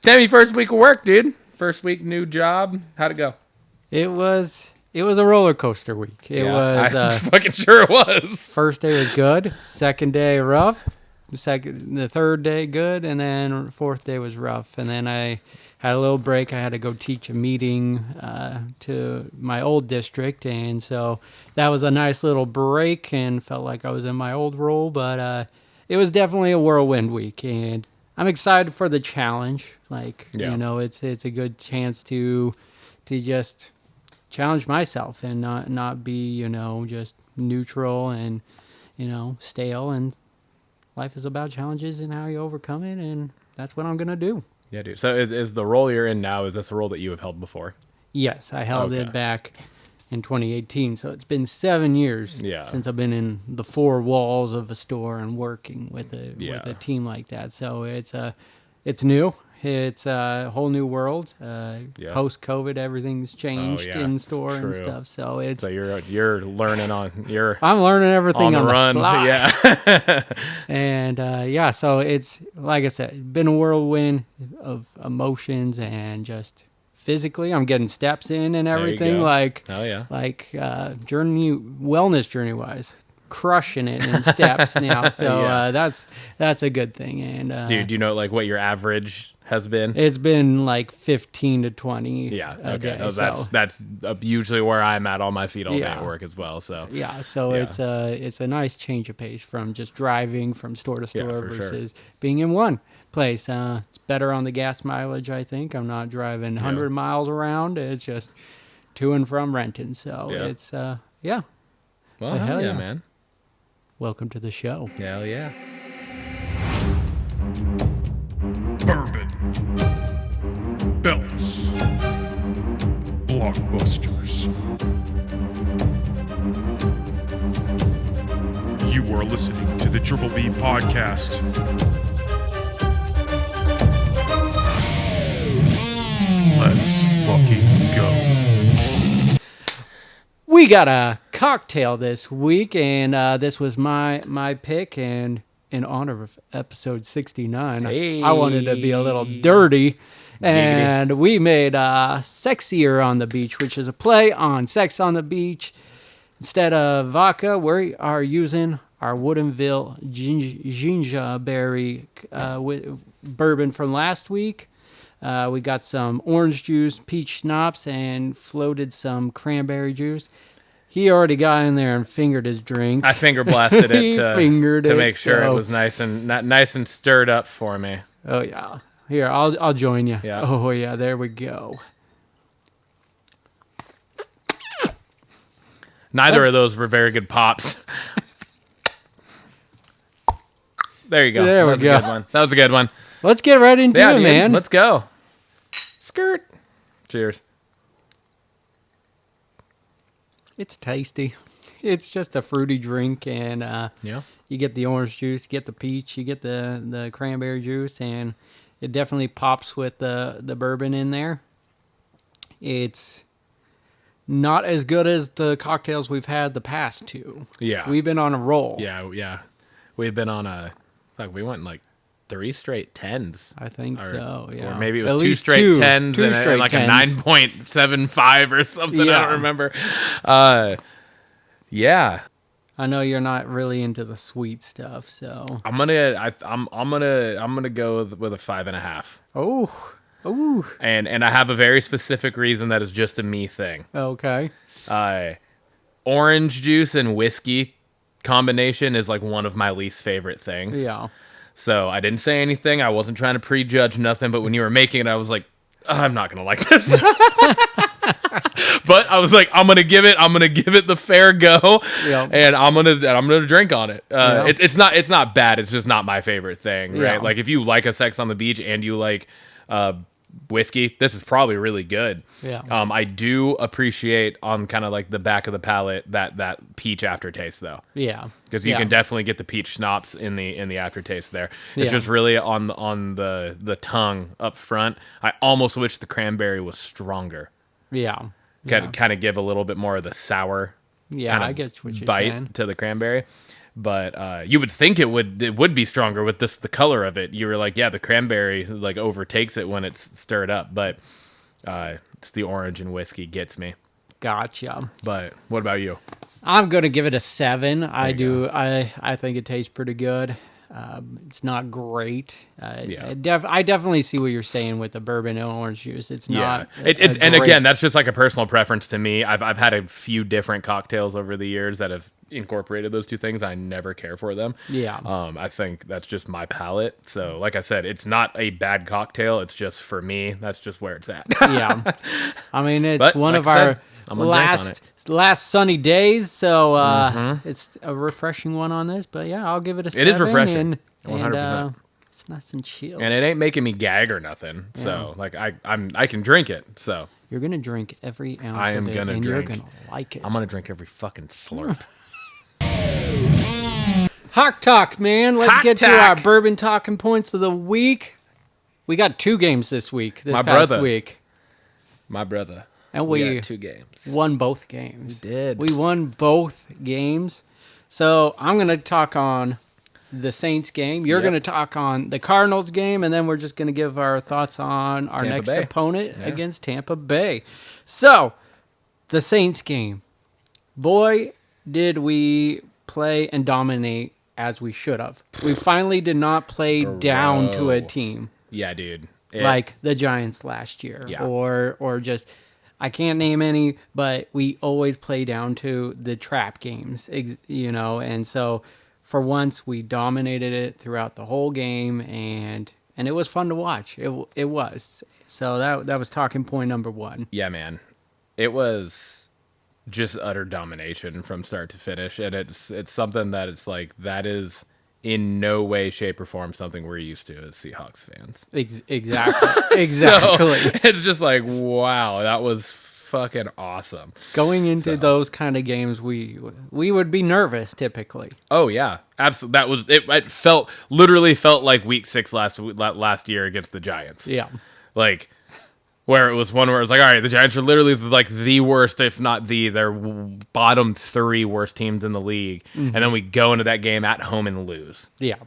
Tammy, first week of work, dude. First week, new job. How'd it go? It was a roller coaster week. I'm fucking sure it was. First day was good. Second day rough. The third day good, and then fourth day was rough. And then I had a little break. I had to go teach a meeting to my old district, and so that was a nice little break and felt like I was in my old role. But it was definitely a whirlwind week, and I'm excited for the challenge. It's a good chance to just challenge myself and not be just neutral and stale. And life is about challenges and how you overcome it, and that's what I'm gonna do. Yeah, dude. So is the role you're in now, is this a role that you have held before? Yes, I held it back in 2018, so it's been 7 years since I've been in the four walls of a store and working with a team like that. So it's new. It's a whole new world. Post-COVID, everything's changed in store and stuff. So you're learning I'm learning everything on the run. fly. Yeah. And so it's like I said, been a whirlwind of emotions and just physically, I'm getting steps in and everything. Wellness journey wise. Crushing it in steps now, so that's a good thing. And dude, do you know what your average has been? It's been like 15 to 20. Yeah, okay. No, that's usually where I'm at on my feet all day at work as well. So it's a nice change of pace from just driving from store to store versus being in one place. It's better on the gas mileage, I think. I'm not driving 100 miles around. It's just to and from Renton. So it's Well, hell yeah, man. Welcome to the show. Hell yeah. Bourbon. Belts. Blockbusters. You are listening to the Triple B Podcast. Let's fucking go. We got a cocktail this week, and this was my pick, and in honor of episode 69, I wanted to be a little dirty, and we made Sexier on the Beach, which is a play on Sex on the Beach. Instead of vodka, we are using our Woodinville gingerberry bourbon from last week. We got some orange juice, peach schnapps, and floated some cranberry juice. He already got in there and fingered his drink. I finger blasted it to make sure it was nice and stirred up for me. Oh yeah, here I'll join you. Yeah. Oh yeah, there we go. Neither of those were very good pops. There you go. There we go. A good one. That was a good one. Let's get right into it, man. Let's go. Skirt. Cheers. It's tasty. It's just a fruity drink, and you get the orange juice, you get the peach, you get the cranberry juice, and it definitely pops with the bourbon in there. It's not as good as the cocktails we've had the past two. Yeah. We've been on a roll. Yeah. We've been on we went 3 straight 10s. I think so, yeah. Or maybe it was 2 straight 10s and like 10s. a 9.75 or something. I don't remember. Yeah. I know you're not really into the sweet stuff, so I'm gonna go with a 5.5. Oh. And I have a very specific reason that is just a me thing. Okay. Orange juice and whiskey combination is one of my least favorite things. Yeah. So I didn't say anything. I wasn't trying to prejudge nothing. But when you were making it, I was like, I'm not gonna like this. But I was like, I'm gonna give it the fair go, and I'm gonna drink on it. It's not bad. It's just not my favorite thing, right? Like if you like a Sex on the Beach and you like whiskey, this is probably really good. Yeah. I do appreciate on kind of the back of the palate that peach aftertaste though. Yeah. Because you can definitely get the peach schnapps in the aftertaste there. It's just really on the tongue up front. I almost wish the cranberry was stronger. Yeah. Kind of give a little bit more of the sour I get what you're bite saying. to the cranberry. But you would think it would be stronger with the color of it. You were like, yeah, the cranberry like overtakes it when it's stirred up, but it's the orange and whiskey gets me. Gotcha. But what about you? I'm gonna give it a 7. I think it tastes pretty good. It's not great. I definitely see what you're saying with the bourbon and orange juice. It's not. And again, that's just like a personal preference to me. I've had a few different cocktails over the years that have incorporated those two things. I never care for them. Yeah. I think that's just my palate. So, like I said, it's not a bad cocktail. It's just for me. That's just where it's at. Yeah. I mean, it's one of our last sunny days, so it's a refreshing one on this. But yeah, I'll give it a 7. It is refreshing, 100%. It's nice and chilled, and it ain't making me gag or nothing. Yeah. So like I can drink it. So you're gonna drink every ounce. I am of it, gonna and drink. You're gonna like it. I'm gonna drink every fucking slurp. Hawk Talk, man. Let's get to our bourbon talking points of the week. We got 2 games this week. This past week. My brother. And we had 2 games. Won both games. We did. We won both games. So I'm going to talk on the Saints game. You're going to talk on the Cardinals game. And then we're just going to give our thoughts on our next opponent against Tampa Bay. So, the Saints game. Boy, did we play and dominate as we should have. We finally did not play down to a team. Yeah, dude. Like the Giants last year. Yeah. Or just... I can't name any, but we always play down to the trap games, and so for once we dominated it throughout the whole game, and it was fun to watch. It was. So that was talking point number 1. Yeah, man. It was just utter domination from start to finish, and it's something that it's like that is in no way, shape, or form something we're used to as Seahawks fans. Exactly. So it's just like, wow, that was fucking awesome. Going into those kind of games, we would be nervous typically. Oh yeah, absolutely. That was it. It literally felt like week 6 last year against the Giants. Yeah, like. Where it was one where it was like, all right, the Giants are literally like the worst, if not their bottom 3 worst teams in the league. Mm-hmm. And then we go into that game at home and lose. Yeah.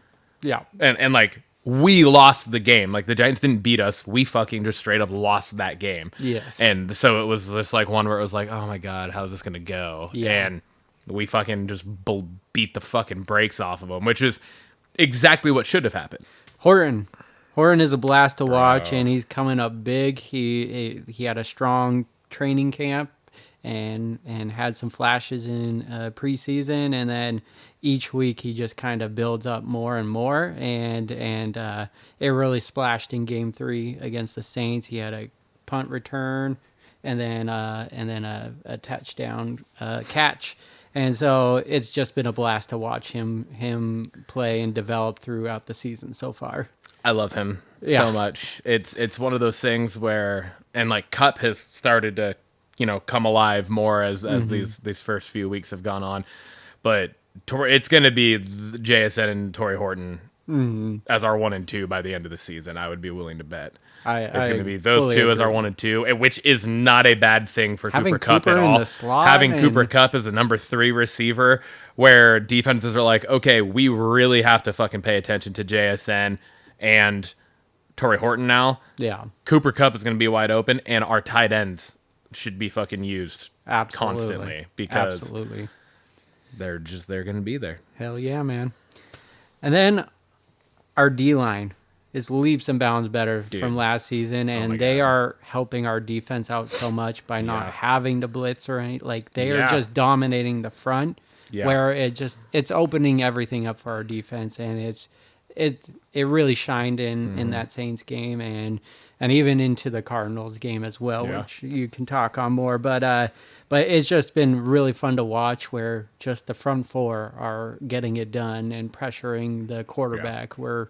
Yeah. And like, we lost the game. Like, the Giants didn't beat us. We fucking just straight up lost that game. Yes. And so it was just like one where it was like, oh my God, how's this going to go? Yeah. And we fucking just beat the fucking brakes off of them, which is exactly what should have happened. Horton is a blast to watch, and he's coming up big. He had a strong training camp and had some flashes in preseason, and then each week he just kind of builds up more and more, and it really splashed in Game 3 against the Saints. He had a punt return and then a touchdown catch. And so it's just been a blast to watch him play and develop throughout the season so far. I love him so much. It's one of those things where, and like Cup has started to, come alive more as these first few weeks have gone on. But it's going to be JSN and Torrey Horton as our 1 and 2 by the end of the season. I would be willing to bet. It's going to be those 2 as our 1 and 2, which is not a bad thing for Cooper Kupp at all. Having Cooper Kupp as the number 3 receiver, where defenses are like, okay, we really have to fucking pay attention to JSN and Torrey Horton now. Yeah. Cooper Kupp is going to be wide open, and our tight ends should be fucking used constantly because they're going to be there. Hell yeah, man. And then our D-line is leaps and bounds better from last season, and they are helping our defense out so much by not having to blitz or anything. Like, they are just dominating the front, where it's opening everything up for our defense, and it really shined in that Saints game and even into the Cardinals game as well, which you can talk on more. But it's just been really fun to watch, where just the front 4 are getting it done and pressuring the quarterback. We're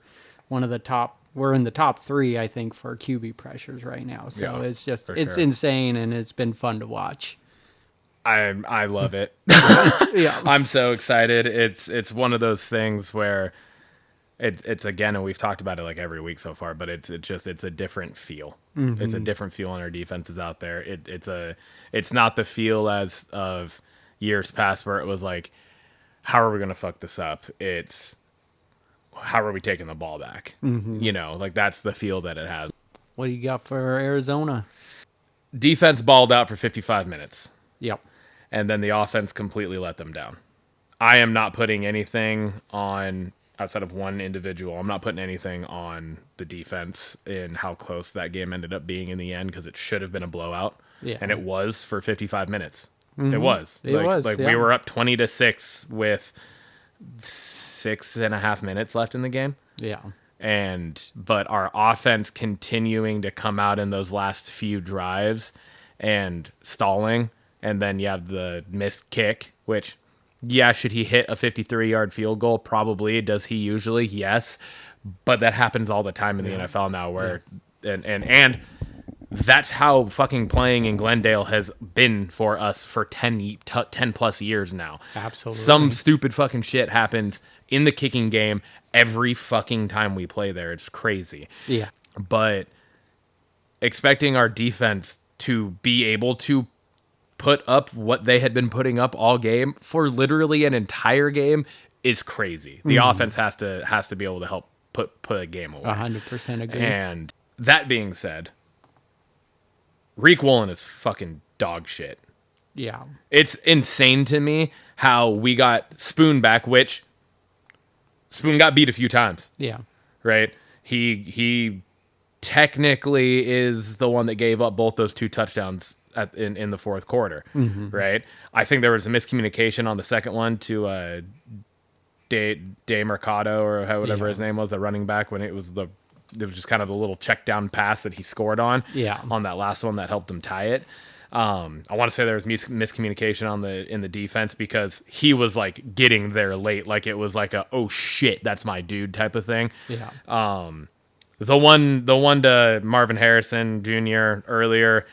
in the top 3, I think, for QB pressures right now. So it's just insane, and it's been fun to watch. I love it. I'm so excited. It's one of those things where it's again, and we've talked about it like every week so far, but it's a different feel. Mm-hmm. It's a different feel on our defenses out there. It's not the feel as of years past where it was like, how are we going to fuck this up? It's how are we taking the ball back? You know, like that's the feel that it has. What do you got for Arizona? Defense balled out for 55 minutes. Yep. And then the offense completely let them down. I am not putting anything on, outside of one individual, I'm not putting anything on the defense in how close that game ended up being in the end, because it should have been a blowout. Yeah. And it was for 55 minutes. It was. It was. We were up 20-6 with 6.5 minutes left in the game. Yeah. But our offense continuing to come out in those last few drives and stalling. And then you have the missed kick, which, yeah, should he hit a 53-yard field goal? Probably. Does he usually? Yes. But that happens all the time in the NFL now, where and that's how fucking playing in Glendale has been for us for 10 plus years now. Absolutely. Some stupid fucking shit happens in the kicking game every fucking time we play there. It's crazy. Yeah. But expecting our defense to be able to put up what they had been putting up all game for literally an entire game is crazy. The offense has to be able to help put a game away. 100% agree. And that being said, Reek Woolen is fucking dog shit. Yeah. It's insane to me how we got Spoon back, which Spoon got beat a few times. Yeah. Right? He technically is the one that gave up both those 2 touchdowns in the fourth quarter. Right? I think there was a miscommunication on the second one to De Mercado, or whatever his name was, the running back, when it was just kind of the little check down pass that he scored on. Yeah. On that last one that helped him tie it. I want to say there was miscommunication in the defense, because he was like getting there late, like it was like a, oh shit, that's my dude type of thing. Yeah. The one to Marvin Harrison Jr. earlier,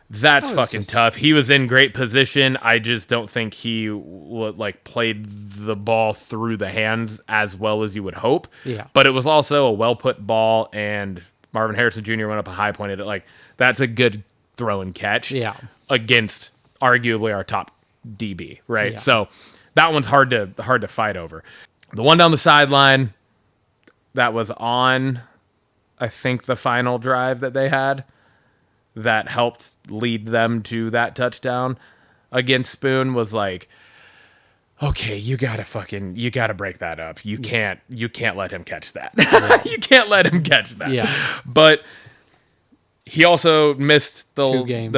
that's fucking tough. He was in great position. I just don't think he played the ball through the hands as well as you would hope. Yeah. But it was also a well put ball, and Marvin Harrison Jr. went up and high pointed it. Like, that's a good throw and catch. Yeah. Against arguably our top DB, right? Yeah. So that one's hard to fight over. The one down the sideline that was on, I think, the final drive that they had, that helped lead them to that touchdown against Spoon, was like, okay, you gotta break that up. You can't let him catch that. You can't let him catch that. Yeah. But he also missed 2 games.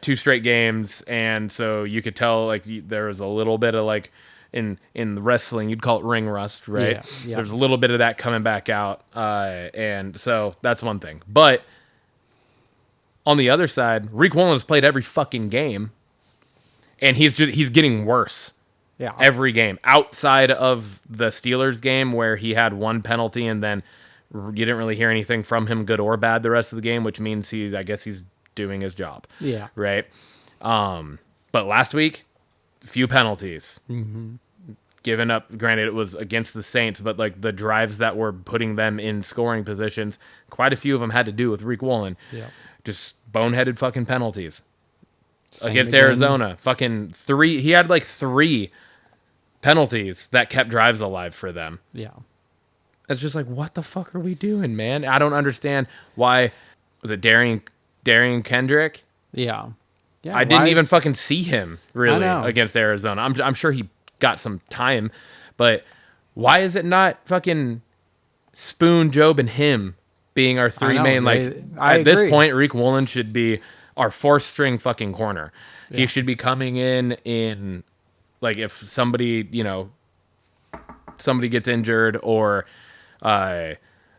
2 straight games, and so you could tell like there was a little bit of like in wrestling you'd call it ring rust, right? Yeah. There's a little bit of that coming back out, and so that's one thing. But on the other side, Reek Woolen has played every fucking game, and he's getting worse. Yeah. Every game outside of the Steelers game, where he had 1 penalty and then you didn't really hear anything from him, good or bad, the rest of the game, which means I guess he's doing his job. Yeah. Right. But last week, a few penalties. Given up. Granted, it was against the Saints, but like the drives that were putting them in scoring positions, quite a few of them had to do with Reek Woolen. Yeah. Just boneheaded fucking penalties. Same Against again. Arizona. Fucking 3. He had like 3 penalties that kept drives alive for them. Yeah. It's just like, what the fuck are we doing, man? I don't understand why. Was it Darian Kendrick? Yeah. Yeah. I didn't even fucking see him really I know. against Arizona. I'm sure he got some time, but why is it not fucking Spoon, Job, and him being our 3 main? Like, I at this agree. point, Reek Woolen should be our 4th string fucking corner. Yeah. He should be coming in like, if somebody gets injured, or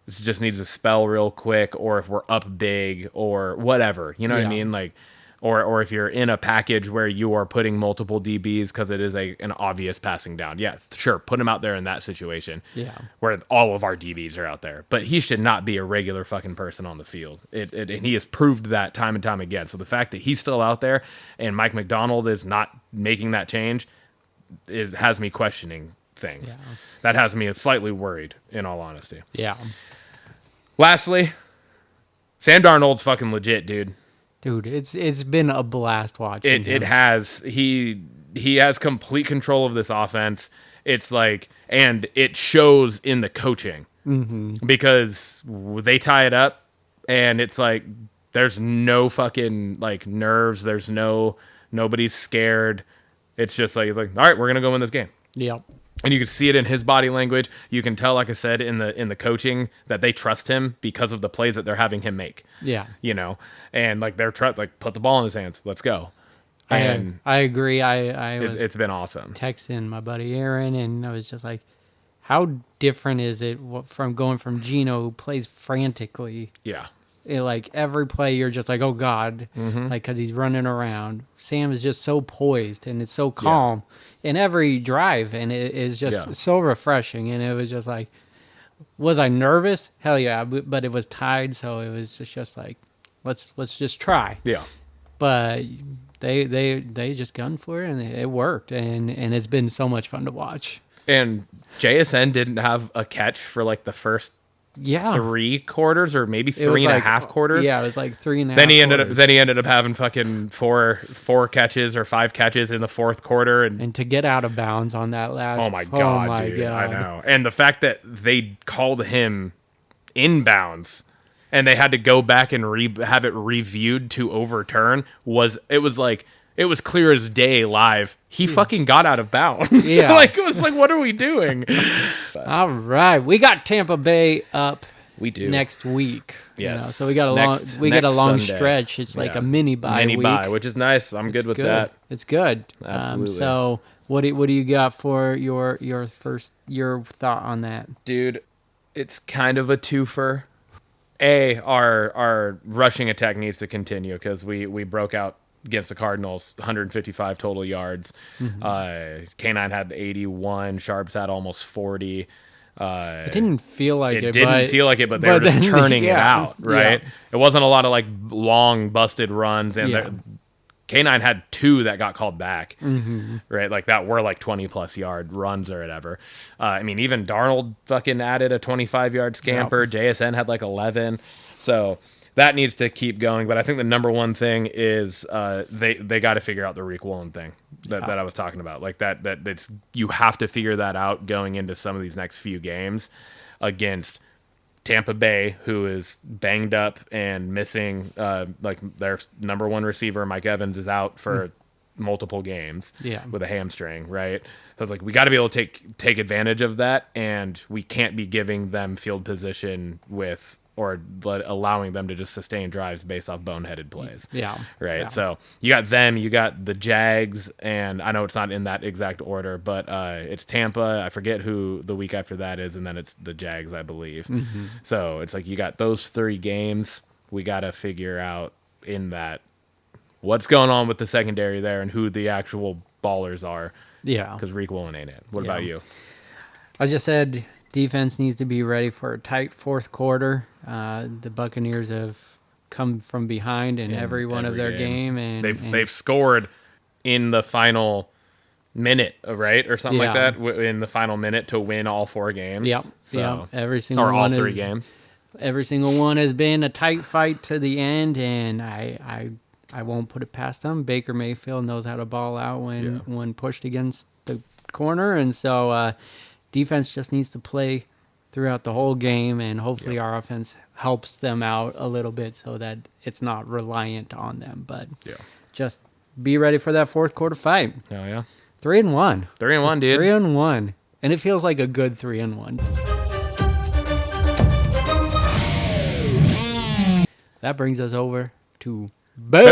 just needs a spell real quick, or if we're up big or whatever, you know what I mean? Like, or if you're in a package where you are putting multiple DBs because it is an obvious passing down. Yeah, sure. Put him out there in that situation. Yeah. Where all of our DBs are out there. But he should not be a regular fucking person on the field. And he has proved that time and time again. So the fact that he's still out there and Mike McDonald is not making that change has me questioning things. Yeah. That has me slightly worried, in all honesty. Yeah. Lastly, Sam Darnold's fucking legit, dude. Dude, it's been a blast watching him. It has. He he has complete control of this offense. It's like, and it shows in the coaching because they tie it up, and it's like there's no fucking like nerves. There's nobody's scared. It's just like, all right, we're gonna go win this game. Yep. And you can see it in his body language. You can tell, like I said, in the coaching that they trust him because of the plays that they're having him make. Yeah. You know, and like they're like put the ball in his hands. Let's go. And I agree. it's been awesome. Texting my buddy Aaron, and I was just like, how different is it from going from Gino, who plays frantically? Yeah. Like every play, you're just like, oh God, like because he's running around. Sam is just so poised and it's so calm in every drive, and it is just so refreshing. And it was just like, was I nervous? Hell yeah, but it was tied, so it was just like, let's just try. Yeah. But they just gunned for it, and it worked, and it's been so much fun to watch. And JSN didn't have a catch for like the first 3 quarters, or maybe 3.5 quarters. Yeah, it was like 3.5. Then he ended up having fucking four catches or 5 catches in the fourth quarter, and to get out of bounds on that last. Oh my god, dude! God. I know. And the fact that they called him inbounds, and they had to go back and have it reviewed to overturn it was clear as day live. He fucking got out of bounds. Yeah. Like, it was like, what are we doing? All right. We got Tampa Bay up we do next week. Yes. So we got a long Sunday. stretch. It's like a mini bye week. which is nice. I'm good with that. It's good. Absolutely. So what do you got for your thought on that? Dude, it's kind of a twofer. Our rushing attack needs to continue because we broke out against the Cardinals, 155 total yards. K9 had 81. Sharps had almost 40. It didn't feel like it. But they were just churning it out, right? Yeah. It wasn't a lot of like long busted runs, and K9 had 2 that got called back, right? Like that were like 20+ yard runs or whatever. I mean, even Darnold fucking added a 25-yard scamper. JSN had like 11. So that needs to keep going. But I think the number one thing is they got to figure out the Riq Woolen thing that I was talking about. Like that's you have to figure that out going into some of these next few games against Tampa Bay, who is banged up and missing. Like their number one receiver, Mike Evans, is out for multiple games with a hamstring, right? So it's like we got to be able to take advantage of that, and we can't be giving them field position allowing them to just sustain drives based off boneheaded plays. Yeah. Right. Yeah. So you got them, you got the Jags, and I know it's not in that exact order, but it's Tampa. I forget who the week after that is, and then it's the Jags, I believe. So it's like you got those 3 games. We got to figure out in that what's going on with the secondary there and who the actual ballers are. Yeah. Because Riq Woolen ain't it. What about you? I just said defense needs to be ready for a tight fourth quarter. The Buccaneers have come from behind in every one of their game, and they've scored in the final minute, right, or something like that, in the final minute to win all 4 games. Yep. So, yep. Every single or all 3 games. Every single one has been a tight fight to the end, and I won't put it past them. Baker Mayfield knows how to ball out when pushed against the corner, and so. Defense just needs to play throughout the whole game, and hopefully our offense helps them out a little bit so that it's not reliant on them. But just be ready for that fourth quarter fight. Oh, yeah. 3-1. 3-1, dude. 3-1. And it feels like a good 3-1. That brings us over to belts.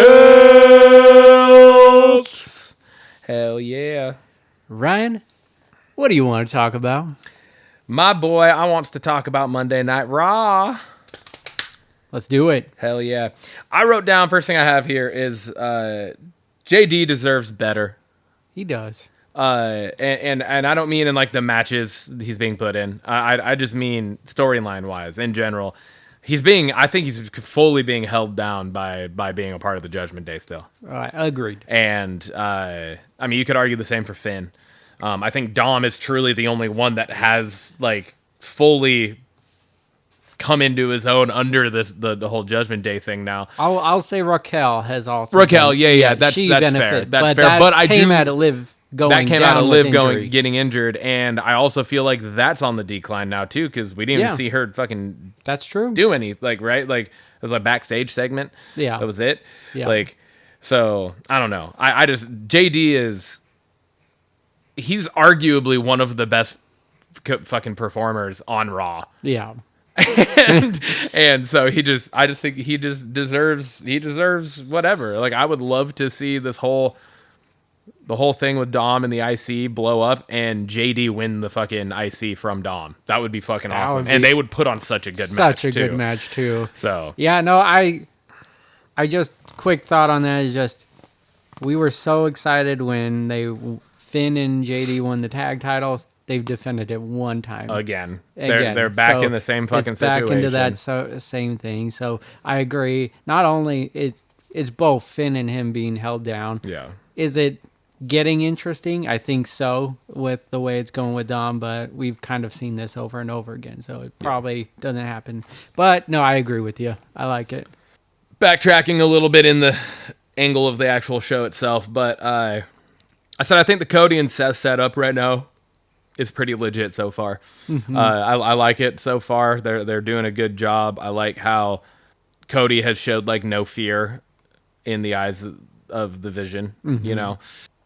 Hell yeah. Ryan, what do you want to talk about? My boy, I wants to talk about Monday Night Raw. Let's do it. Hell yeah. I wrote down, first thing I have here is JD deserves better. He does. And I don't mean in like the matches he's being put in. I just mean storyline wise in general. I think he's fully being held down by being a part of the Judgment Day still. Agreed. And I mean, you could argue the same for Finn. I think Dom is truly the only one that has like fully come into his own under the whole Judgment Day thing now. I'll say Raquel has also. That's fair. That's fair. But I came do at Liv Liv getting injured, and I also feel like that's on the decline now too, because we didn't even see her fucking. That's true. Do any right? Like it was a backstage segment. Yeah, that was it. Yeah, like so I don't know. I just JD he's arguably one of the best fucking performers on Raw. Yeah. and so I just think he deserves whatever. Like I would love to see the whole thing with Dom and the IC blow up and JD win the fucking IC from Dom. That would be fucking awesome. And they would put on such a good match too. So yeah, no, I just quick thought on that is just we were so excited when Finn and JD won the tag titles. They've defended it one time. Again. They're back in the same fucking situation. Back into that same thing. So I agree. Not only it's both Finn and him being held down. Yeah. Is it getting interesting? I think so with the way it's going with Dom, but we've kind of seen this over and over again. So it probably doesn't happen. But no, I agree with you. I like it. Backtracking a little bit in the angle of the actual show itself, but I said I think the Cody and Seth setup right now is pretty legit so far. Mm-hmm. I like it so far. They're doing a good job. I like how Cody has showed like no fear in the eyes of the Vision, you know.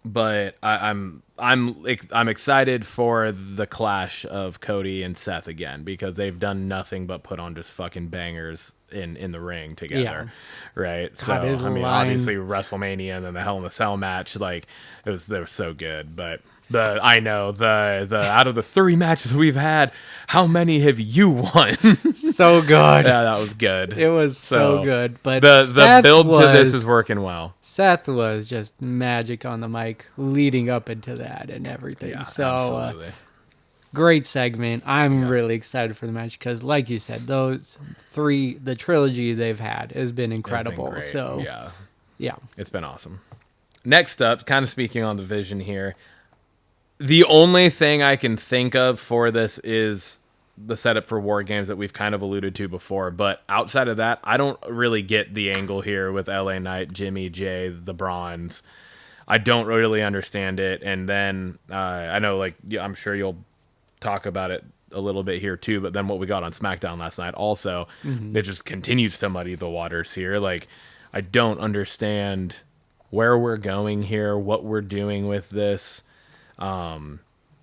But I'm excited for the clash of Cody and Seth again because they've done nothing but put on just fucking bangers in the ring together, right? So I mean, obviously WrestleMania and then the Hell in a Cell match, like they were so good, but. The out of the 3 matches we've had, how many have you won? So good. Yeah, that was good. It was so good. But the build to this is working well. Seth was just magic on the mic leading up into that and everything. Yeah, so absolutely. Great segment. I'm really excited for the match because, like you said, the trilogy they've had has been incredible. Been so yeah, it's been awesome. Next up, kind of speaking on the Vision here. The only thing I can think of for this is the setup for War Games that we've kind of alluded to before. But outside of that, I don't really get the angle here with LA Knight, Jimmy, Jay, the Bronze. I don't really understand it. And then I know, like, I'm sure you'll talk about it a little bit here too. But then what we got on SmackDown last night also, it just continues to muddy the waters here. Like, I don't understand where we're going here, what we're doing with this.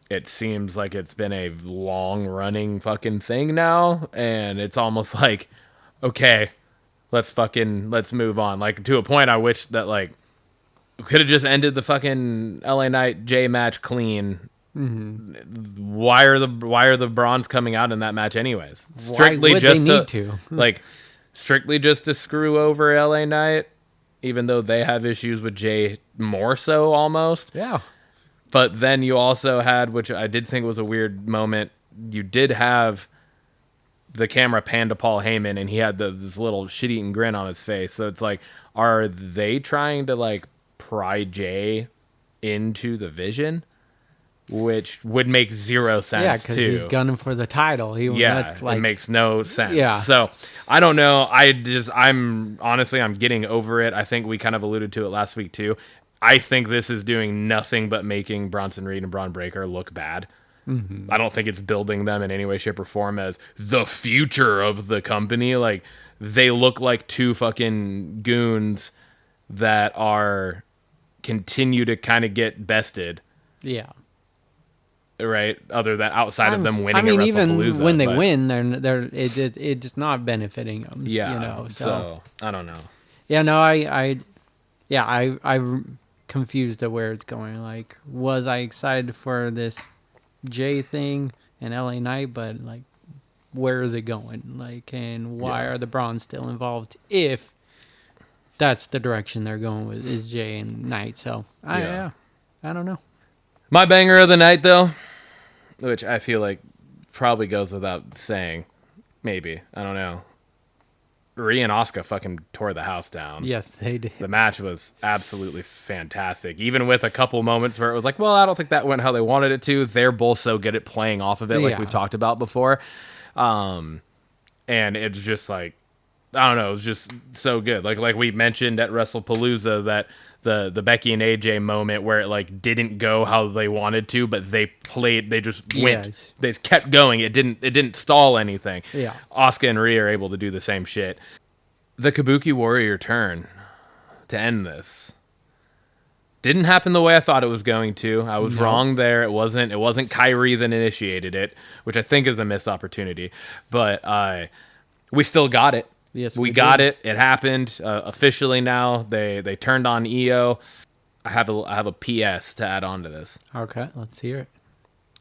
It seems like it's been a long running fucking thing now, and it's almost like, okay, let's move on. Like, to a point, I wish that like could have just ended the fucking LA Knight J match clean. Why are the Bronze coming out in that match anyways? Strictly just to like strictly just to screw over LA Knight, even though they have issues with Jay more so almost. Yeah. But then you also had, which I did think was a weird moment, you did have the camera pan to Paul Heyman, and he had this little shit-eating grin on his face. So it's like, are they trying to, like, pry Jay into the Vision? Which would make zero sense, too. Yeah, because he's gunning for the title. It makes no sense. Yeah. So, I don't know. I'm getting over it. I think we kind of alluded to it last week, too. I think this is doing nothing but making Bronson Reed and Braun Breaker look bad. I don't think it's building them in any way, shape, or form as the future of the company. Like, they look like two fucking goons that continue to kind of get bested. Yeah. Right? Other than outside of them winning at WrestlePalooza. Even when they win, it's not benefiting them. Yeah. You know, so I don't know. Yeah, no, I'm confused at where it's going. Like, was I excited for this Jay thing and LA Knight, but like, where is it going? Like, and why are the Bronze still involved if that's the direction they're going with is Jay and Knight? So I don't know. My banger of the night, though, which I feel like probably goes without saying, maybe, I don't know. Rhea and Asuka fucking tore the house down. Yes, they did. The match was absolutely fantastic. Even with a couple moments where it was like, well, I don't think that went how they wanted it to. They're both so good at playing off of it, like we've talked about before. And it's just like, I don't know, it was just so good. Like we mentioned at WrestlePalooza, that the Becky and AJ moment where it like didn't go how they wanted to, but they just went, Yes. they kept going. It didn't stall anything. Yeah. Asuka and Rhea are able to do the same shit. The Kabuki Warrior turn to end this didn't happen the way I thought it was going to. I was wrong there. It wasn't Kyrie that initiated it, which I think is a missed opportunity. But we still got it. Yes, we got it. It happened officially. Now they turned on EO. I have a PS to add on to this. Okay, let's hear it.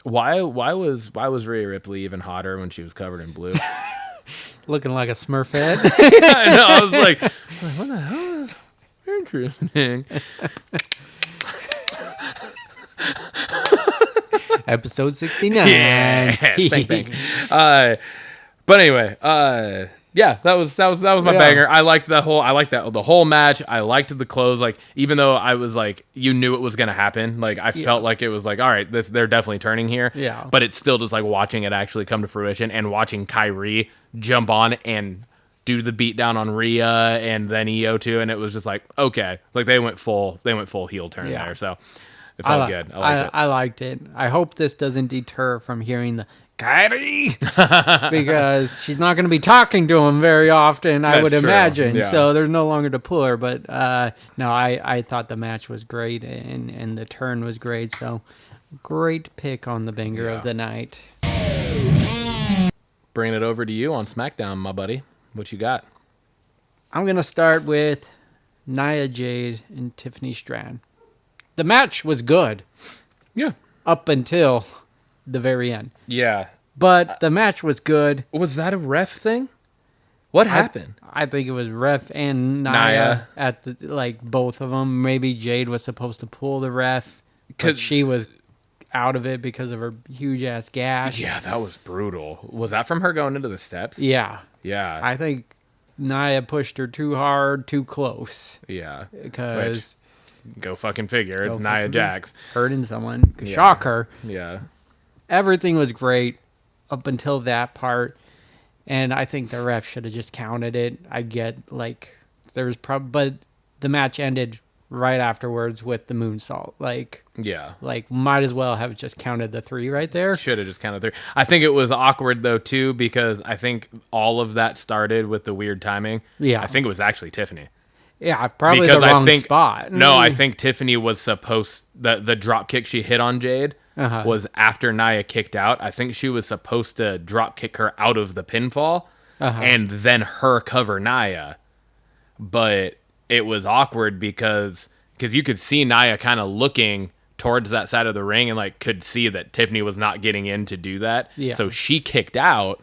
Why was Rhea Ripley even hotter when she was covered in blue? Looking like a Smurfette. I know. I was like, what the hell is interesting? Episode 69. Yeah, spank, spank. But anyway, yeah, that was my banger. I liked the whole match. I liked the close. Like, even though I was like, you knew it was gonna happen. Like, I felt like it was like, all right, they're definitely turning here. Yeah. But it's still just like watching it actually come to fruition and watching Kyrie jump on and do the beatdown on Rhea and then EO too, and it was just like, okay, like they went full heel turn there. So it felt good. I liked it. I hope this doesn't deter from hearing the Kyrie, because she's not going to be talking to him very often, I would imagine. Yeah. So there's no longer to pull her. But no, I thought the match was great and the turn was great. So great pick on the banger of the night. Bringing it over to you on SmackDown, my buddy. What you got? I'm going to start with Nia Jade and Tiffany Stratton. The match was good. Yeah. Up until the very end. Yeah. But the match was good. Was that a ref thing? What happened? I think it was ref and Nia at the, like, both of them. Maybe Jade was supposed to pull the ref, but she was out of it because of her huge ass gash. Yeah, that was brutal. Was that from her going into the steps? Yeah. Yeah. I think Nia pushed her too hard, too close. Yeah. Because go fucking figure. It's Nia Jax. Hurting someone. Shocker. Yeah. Everything was great up until that part. And I think the ref should have just counted it. I get, like, there was but the match ended right afterwards with the moonsault. Like, might as well have just counted the 3 right there. Should have just counted 3. I think it was awkward, though, too, because I think all of that started with the weird timing. Yeah. I think it was actually Tiffany. Yeah, probably because the wrong spot. No, I think Tiffany was supposed... The drop kick she hit on Jade was after Nia kicked out. I think she was supposed to drop kick her out of the pinfall and then her cover Nia. But it was awkward because you could see Nia kind of looking towards that side of the ring and like could see that Tiffany was not getting in to do that. Yeah. So she kicked out.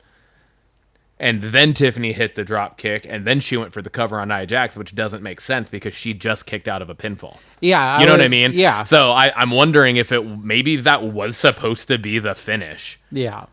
And then Tiffany hit the drop kick, and then she went for the cover on Nia Jax, which doesn't make sense because she just kicked out of a pinfall. Yeah. You know what I mean? Yeah. So I'm wondering if maybe that was supposed to be the finish. Yeah.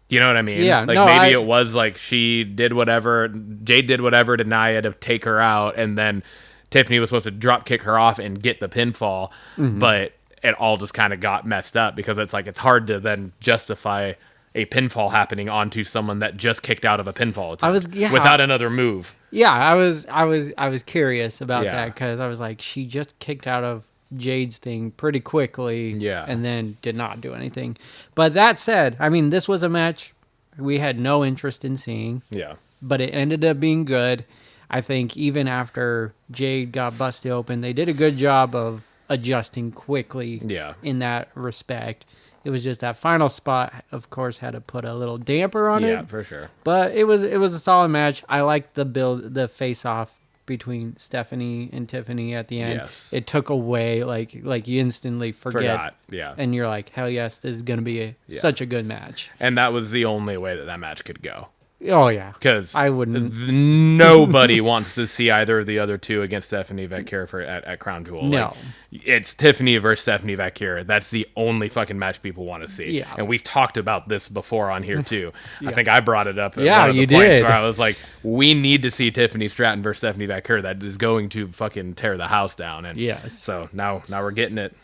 You know what I mean? Yeah. Like maybe it was like Jade did whatever to Nia to take her out, and then Tiffany was supposed to drop kick her off and get the pinfall, but it all just kind of got messed up because it's like it's hard to then justify a pinfall happening onto someone that just kicked out of a pinfall attempt without another move. Yeah, I was curious about that because I was like, she just kicked out of Jade's thing pretty quickly, and then did not do anything. But that said, I mean, this was a match we had no interest in seeing. Yeah, but it ended up being good. I think even after Jade got busted open, they did a good job of adjusting quickly. Yeah, in that respect. It was just that final spot, of course, had to put a little damper on it. Yeah, for sure. But it was a solid match. I liked the face-off between Stephanie and Tiffany at the end. Yes. It took away, like you instantly forgot. Yeah. And you're like, hell yes, this is going to be such a good match. And that was the only way that match could go. Oh, yeah. Because I wouldn't. Nobody wants to see either of the other two against Stephanie Vacquer at Crown Jewel. No. Like, it's Tiffany versus Stephanie Vacquer. That's the only fucking match people want to see. Yeah. And we've talked about this before on here, too. I think I brought it up at one of the you points did. where I was like, we need to see Tiffany Stratton versus Stephanie Vacquer. That is going to fucking tear the house down. And yes. So now we're getting it.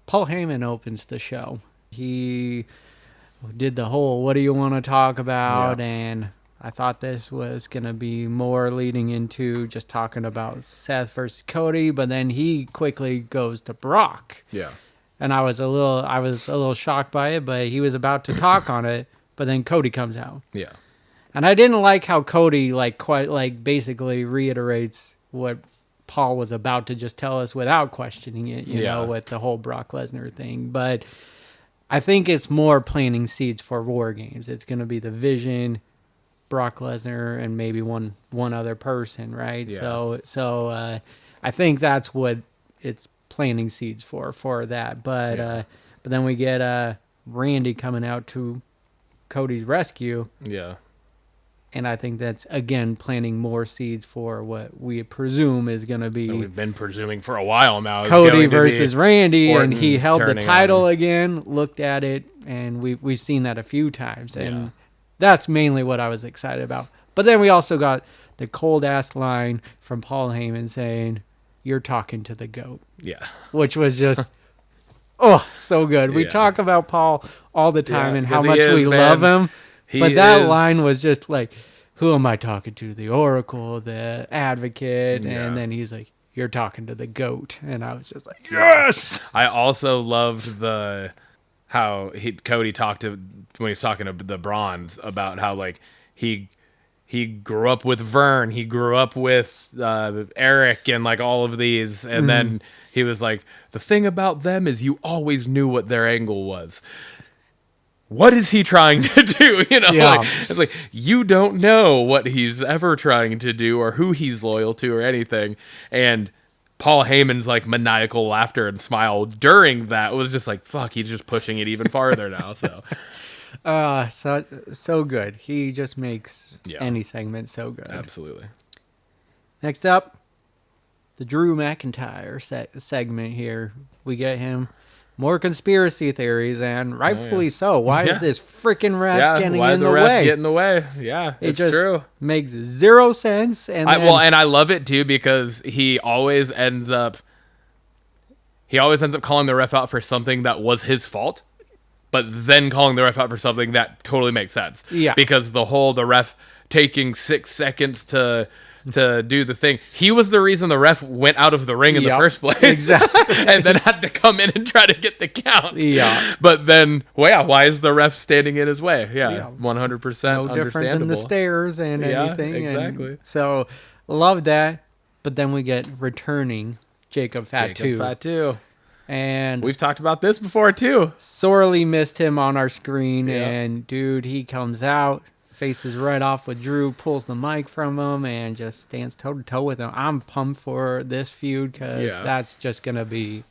Paul Heyman opens the show. He did the whole, what do you want to talk about? And I thought this was going to be more leading into just talking about Seth versus Cody, but then he quickly goes to Brock. Yeah. And I was a little shocked by it, but he was about to talk on it, but then Cody comes out. Yeah. And I didn't like how Cody basically reiterates what Paul was about to just tell us without questioning it, you know, with the whole Brock Lesnar thing. But I think it's more planting seeds for War Games. It's going to be the Vision, Brock Lesnar, and maybe one other person, right? Yeah. So I think that's what it's planting seeds for that. But then we get Randy coming out to Cody's rescue. Yeah. And I think that's, again, planting more seeds for what we presume is going to be. We've been presuming for a while now. Cody versus Randy, and he held the title again, looked at it, and we've seen that a few times. And that's mainly what I was excited about. But then we also got the cold-ass line from Paul Heyman saying, "You're talking to the GOAT." Yeah. Which was just, so good. We talk about Paul all the time and how much we love him. But that line was just like, who am I talking to? The Oracle, the Advocate. And then he's like, "You're talking to the GOAT." And I was just like, yes! I also loved how Cody talked to, when he was talking to the Bronze, about how like he grew up with Vern, he grew up with Eric and like all of these. And then he was like, the thing about them is you always knew what their angle was. What is he trying to do? You know, like, it's like, you don't know what he's ever trying to do or who he's loyal to or anything. And Paul Heyman's like maniacal laughter and smile during that was just like, fuck, he's just pushing it even farther now. So good. He just makes any segment so good. Absolutely. Next up, the Drew McIntyre segment here. We get him. More conspiracy theories, and rightfully so. Why is this freaking ref getting in the way? Why get in the way? Yeah, it's true. Makes zero sense. And I love it too because he always ends up calling the ref out for something that was his fault, but then calling the ref out for something that totally makes sense. Yeah, because the ref taking 6 seconds to do the thing. He was the reason the ref went out of the ring in the first place. Exactly. And then had to come in and try to get the count. Yeah. But then, why is the ref standing in his way? 100% no understandable. Different than the stairs and anything. Exactly. And so, love that. But then we get returning Jacob Fatu. And we've talked about this before, too. Sorely missed him on our screen. Yeah. And, dude, he comes out, faces right off with Drew, pulls the mic from him, and just stands toe-to-toe with him. I'm pumped for this feud because that's just going to be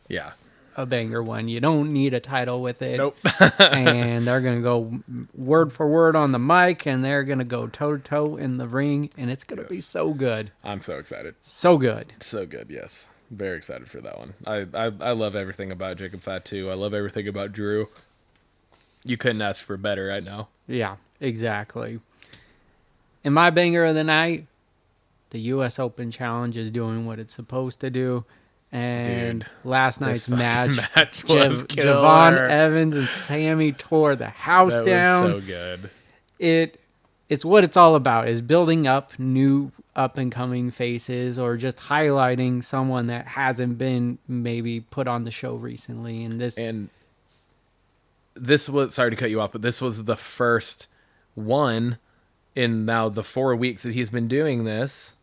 a banger one. You don't need a title with it. Nope. And they're going to go word for word on the mic, and they're going to go toe-to-toe in the ring, and it's going to be so good. I'm so excited. So good. So good, yes. Very excited for that one. I love everything about Jacob Fatu. I love everything about Drew. You couldn't ask for better right now. Yeah. Exactly. In my banger of the night, the U.S. Open Challenge is doing what it's supposed to do. And last night's match was Javon Evans and Sammy tore the house down. That was so good. It's what it's all about, is building up new up-and-coming faces or just highlighting someone that hasn't been maybe put on the show recently. And this was, sorry to cut you off, but this was the first one in now the 4 weeks that he's been doing this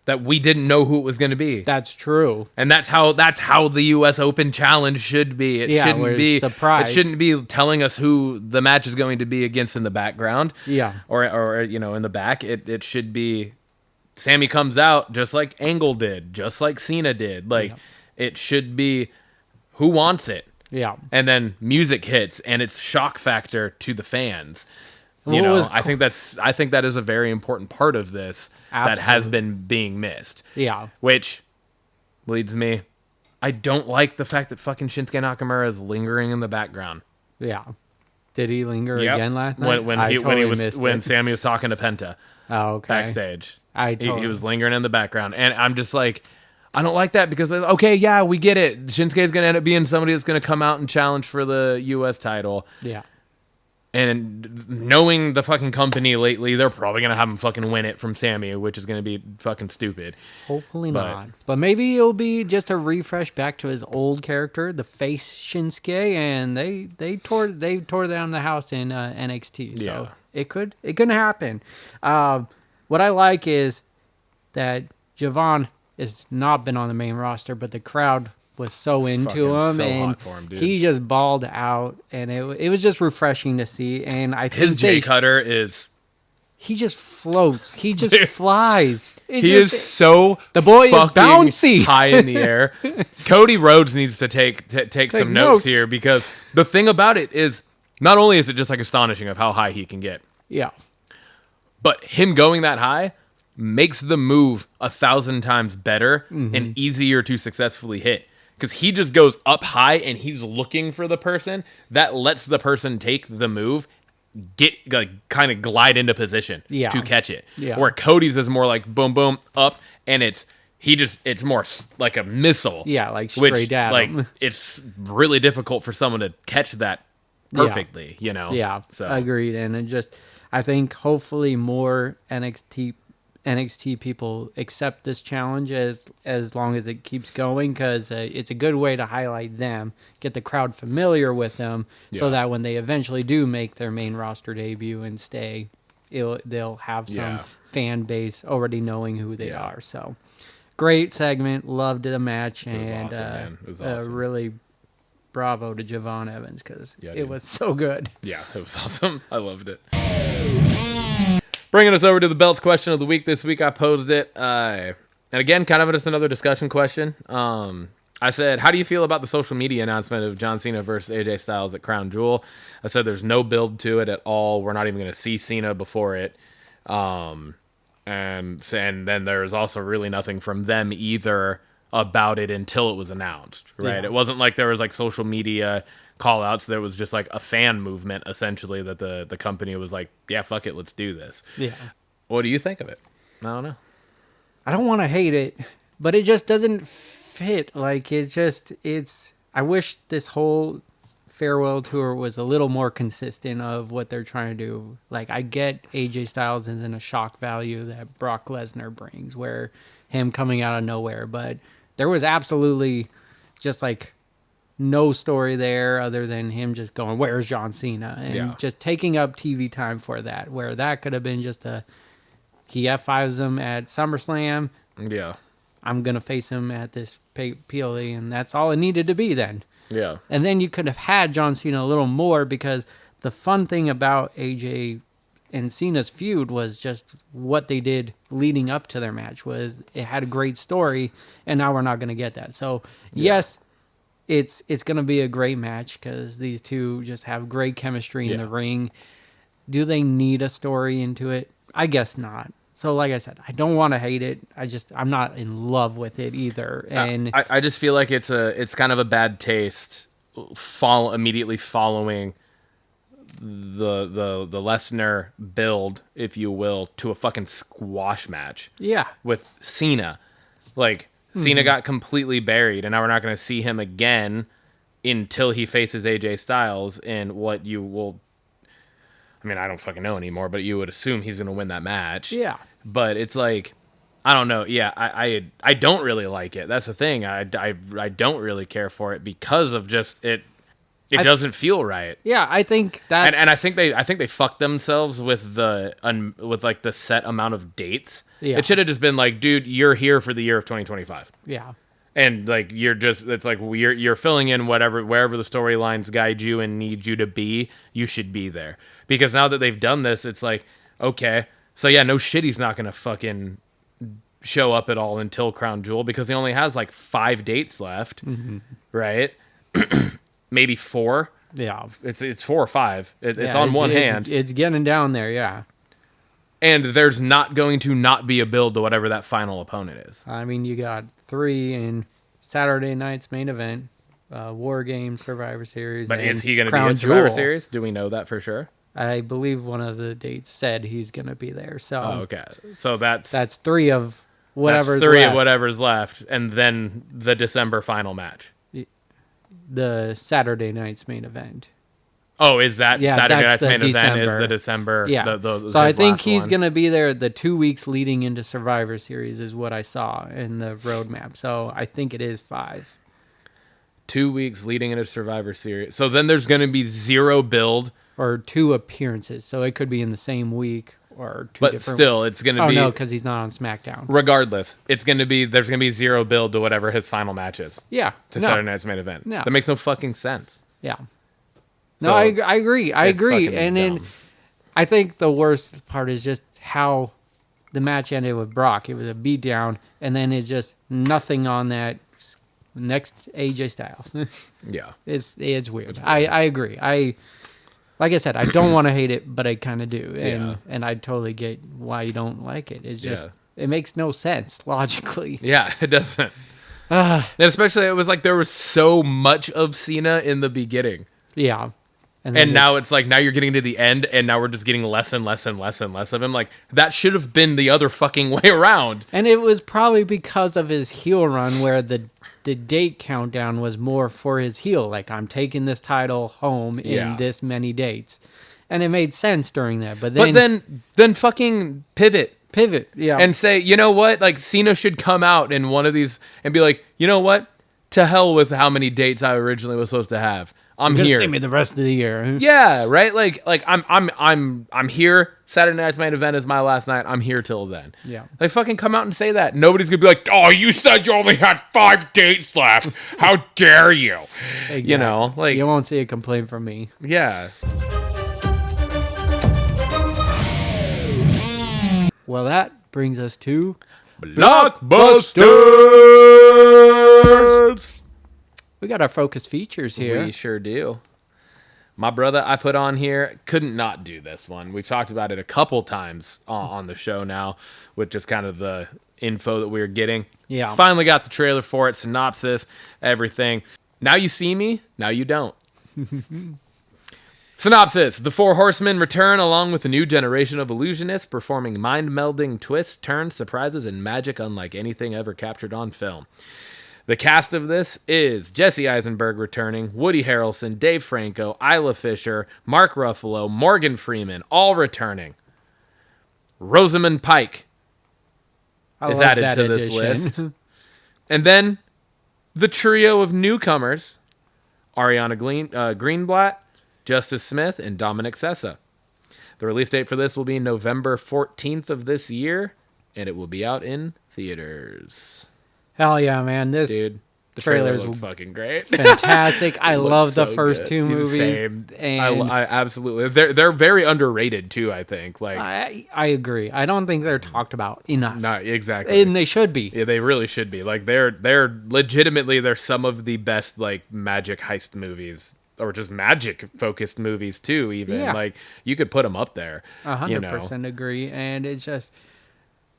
that we didn't know who it was going to be. That's true. And that's how the US Open Challenge should be. It shouldn't be surprised. It shouldn't be telling us who the match is going to be against in the background. Yeah. Or in the back. It should be Sammy comes out just like Angle did, just like Cena did. Like it should be who wants it. Yeah. And then music hits and it's shock factor to the fans. I think that is a very important part of this. Absolutely. That has been being missed. Yeah. Which leads me, I don't like the fact that fucking Shinsuke Nakamura is lingering in the background. Yeah. Did he linger again last night? When Sammy was talking to Penta. Oh, okay. Backstage. He was lingering in the background. And I'm just like, I don't like that because, okay, yeah, we get it. Shinsuke's going to end up being somebody that's going to come out and challenge for the U.S. title. Yeah. And knowing the fucking company lately, they're probably going to have him fucking win it from Sammy, which is going to be fucking stupid. Hopefully not. But maybe it'll be just a refresh back to his old character, the face Shinsuke, and they tore down the house in NXT. So it could happen. What I like is that Javon has not been on the main roster, but the crowd was so into him, so and hot for him, dude. he just balled out, and it was just refreshing to see. And I think his J Cutter is he just floats, he just flies. He is so the boy is bouncy high in the air. Cody Rhodes needs to take some notes here, because the thing about it is not only is it just like astonishing of how high he can get, but him going that high makes the move 1,000 times better and easier to successfully hit. Because he just goes up high and he's looking for the person. That lets the person take the move, get kind of glide into position to catch it. Yeah. Where Cody's is more like boom, boom, up, and it's more like a missile. Yeah, like straight at him. It's really difficult for someone to catch that perfectly, you know? Yeah, so. Agreed. And I think hopefully more NXT people accept this challenge as long as it keeps going, because it's a good way to highlight them, get the crowd familiar with them, so that when they eventually do make their main roster debut and stay, they'll have some fan base already knowing who they are. So great segment, loved the match, and awesome, man. It was awesome. Really bravo to Javon Evans, because it was so good. Yeah, it was awesome. I loved it. Bringing us over to the belts question of the week. This week I posed it, and again, kind of just another discussion question. I said, how do you feel about the social media announcement of John Cena versus AJ Styles at Crown Jewel? I said there's no build to it at all. We're not even going to see Cena before it. And then there's also really nothing from them either about it until it was announced, right? It wasn't like there was like social media call outs. There was just like a fan movement essentially that the company was like, yeah, fuck it, let's do this. Yeah. What do you think of it? I don't know. I don't want to hate it, but it just doesn't fit. Like I wish this whole farewell tour was a little more consistent of what they're trying to do. Like, I get AJ Styles isn't a shock value that Brock Lesnar brings, where him coming out of nowhere, but there was absolutely just like no story there other than him just going, where's John Cena? And just taking up TV time for that, where that could have been just he F5s him at SummerSlam. Yeah. I'm going to face him at this PLE, and that's all it needed to be then. Yeah. And then you could have had John Cena a little more, because the fun thing about AJ and Cena's feud was just what they did leading up to their match. Was it had a great story, and now we're not going to get that. So, yes, it's going to be a great match, because these two just have great chemistry in the ring. Do they need a story into it? I guess not. So, like I said, I don't want to hate it. I'm not in love with it either. And I just feel like it's kind of a bad taste immediately following the Lesnar build, if you will, to a fucking squash match. Yeah. With Cena. Like, Cena got completely buried, and now we're not going to see him again until he faces AJ Styles in what you will... I mean, I don't fucking know anymore, but you would assume he's going to win that match. Yeah. But it's like, I don't know. Yeah, I don't really like it. That's the thing. I don't really care for it because of just it. It doesn't feel right. Yeah, I think that, and I think they fucked themselves with with like the set amount of dates. Yeah. It should have just been like, dude, you're here for the year of 2025. Yeah. And like it's like you're filling in wherever the storylines guide you and need you to be, you should be there. Because now that they've done this, it's like, okay, so yeah, no shit, he's not gonna fucking show up at all until Crown Jewel, because he only has like 5 dates left, right? Maybe 4. Yeah, it's 4 or 5. It's on one hand. It's getting down there, yeah. And there's not going to not be a build to whatever that final opponent is. I mean, you got 3 in Saturday night's main event, War Games, Survivor Series. But and is he going to be Crown in Survivor Jewel. Series? Do we know that for sure? I believe one of the dates said he's going to be there. So okay, so that's 3 of whatever's that's 3 left. of whatever's left, and then the December final match. The Saturday night's main event. Oh, is that Saturday that's Night's Main the Event is December. the December? Yeah. So I think he's one. going to be there the 2 weeks leading into Survivor Series is what I saw in the roadmap. So I think it is 5. 2 weeks leading into Survivor Series. So then there's going to be 0 build. Or 2 appearances. So it could be in the same week or 2 but different. still, it's going to be. Oh, no, because he's not on SmackDown. Regardless, there's going to be 0 build to whatever his final match is. Yeah. To Saturday Night's Main Event. No. That makes no fucking sense. Yeah. No, So, I agree. I agree. And then dumb. I think the worst part is just how the match ended with Brock. It was a beatdown, and then it's just nothing on that next AJ Styles. Yeah. It's weird. I agree. Like I said, I don't want to hate it, but I kind of do. And I totally get why you don't like it. It's just, it makes no sense logically. Yeah, it doesn't. And especially, it was like there was so much of Cena in the beginning. Yeah. And now it's like, now you're getting to the end, and now we're just getting less and less and less and less of him. Like, that should have been the other fucking way around. And it was probably because of his heel run where the date countdown was more for his heel. Like, I'm taking this title home in this many dates. And it made sense during that. But then fucking pivot. Yeah. And say, you know what? Like, Cena should come out in one of these and be like, you know what? To hell with how many dates I originally was supposed to have. I'm here. See me the rest of the year. Yeah, right. Like I'm here. Saturday Night's Main Event is my last night. I'm here till then. Yeah. Like, fucking come out and say that. Nobody's gonna be like, oh, you said you only had 5 dates left. How dare you? Exactly. You know, like, you won't see a complaint from me. yeah. Well, that brings us to Blockbusters. we got our focus features here. We sure do. My brother, I put on here, couldn't not do this one. We've talked about it a couple times on the show now, with just kind of the info that we were getting. Yeah. Finally got the trailer for it, synopsis, everything. Now you see me, now you don't. Synopsis. The 4 horsemen return along with a new generation of illusionists performing mind-melding twists, turns, surprises, and magic unlike anything ever captured on film. The cast of this is Jesse Eisenberg returning, Woody Harrelson, Dave Franco, Isla Fisher, Mark Ruffalo, Morgan Freeman, all returning. Rosamund Pike is added to this list. And then the trio of newcomers, Ariana Greenblatt, Justice Smith, and Dominic Sessa. The release date for this will be November 14th of this year, and it will be out in theaters. Hell yeah, man. This Dude, the trailer's trailer looked fucking great. fantastic. I love the so first good. 2 movies. Same. And I absolutely. They're very underrated too, I think. Like, I agree. I don't think they're talked about enough. not exactly. And they should be. Yeah, they really should be. Like, they're legitimately, they're some of the best, like, magic heist movies, or just magic focused movies too, even. Yeah. Like, you could put them up there. 100% agree. And it's just,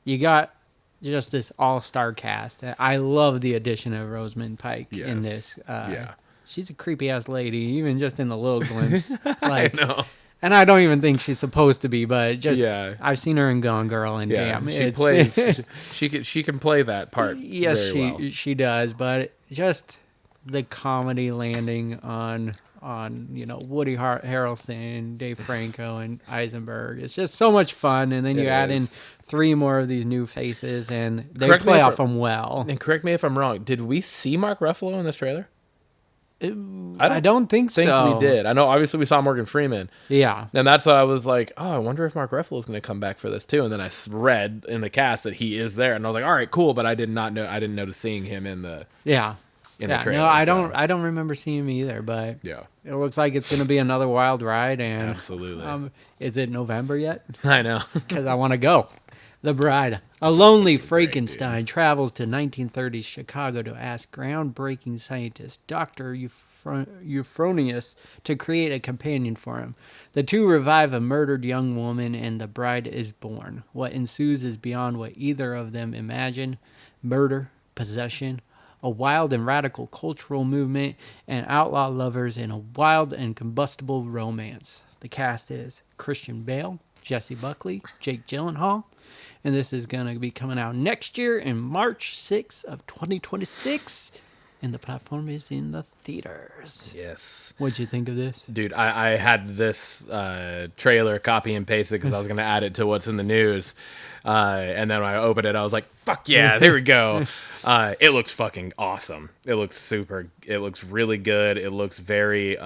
you got just this all-star cast. I love the addition of Rosamund Pike in this. Yeah. She's a creepy-ass lady, even just in the little glimpse. I know. And I don't even think she's supposed to be, but just I've seen her in Gone Girl, and Yeah, damn, she plays. she can play that part. Yes, very well. she does, but just the comedy landing on Woody Harrelson, Dave Franco, and Eisenberg. It's just so much fun, and then you add in 3 more of these new faces, and they play off them well. And correct me if I'm wrong. Did we see Mark Ruffalo in this trailer? I don't think so. We did. I know, obviously, we saw Morgan Freeman. Yeah. And that's what I was like, oh, I wonder if Mark Ruffalo is going to come back for this too. And then I read in the cast that he is there, and I was like, all right, cool. But I didn't notice seeing him in the the trailer. No, I don't remember seeing him either. But it looks like it's going to be another wild ride. And absolutely. Is it November yet? I know, because I want to go. The bride, a lonely Frankenstein, travels to 1930s Chicago to ask groundbreaking scientist Dr. Euphronius to create a companion for him. The two revive a murdered young woman, and the bride is born. What ensues is beyond what either of them imagined. Murder, possession, a wild and radical cultural movement, and outlaw lovers in a wild and combustible romance. The cast is Christian Bale, Jesse Buckley, Jake Gyllenhaal, and this is going to be coming out next year in March 6th of 2026. and the platform is in the theaters. Yes. What'd you think of this? Dude, I had this trailer copy and pasted because I was going to add it to what's in the news. And then when I opened it, I was like, fuck yeah, there we go. It looks fucking awesome. It looks really good. It looks very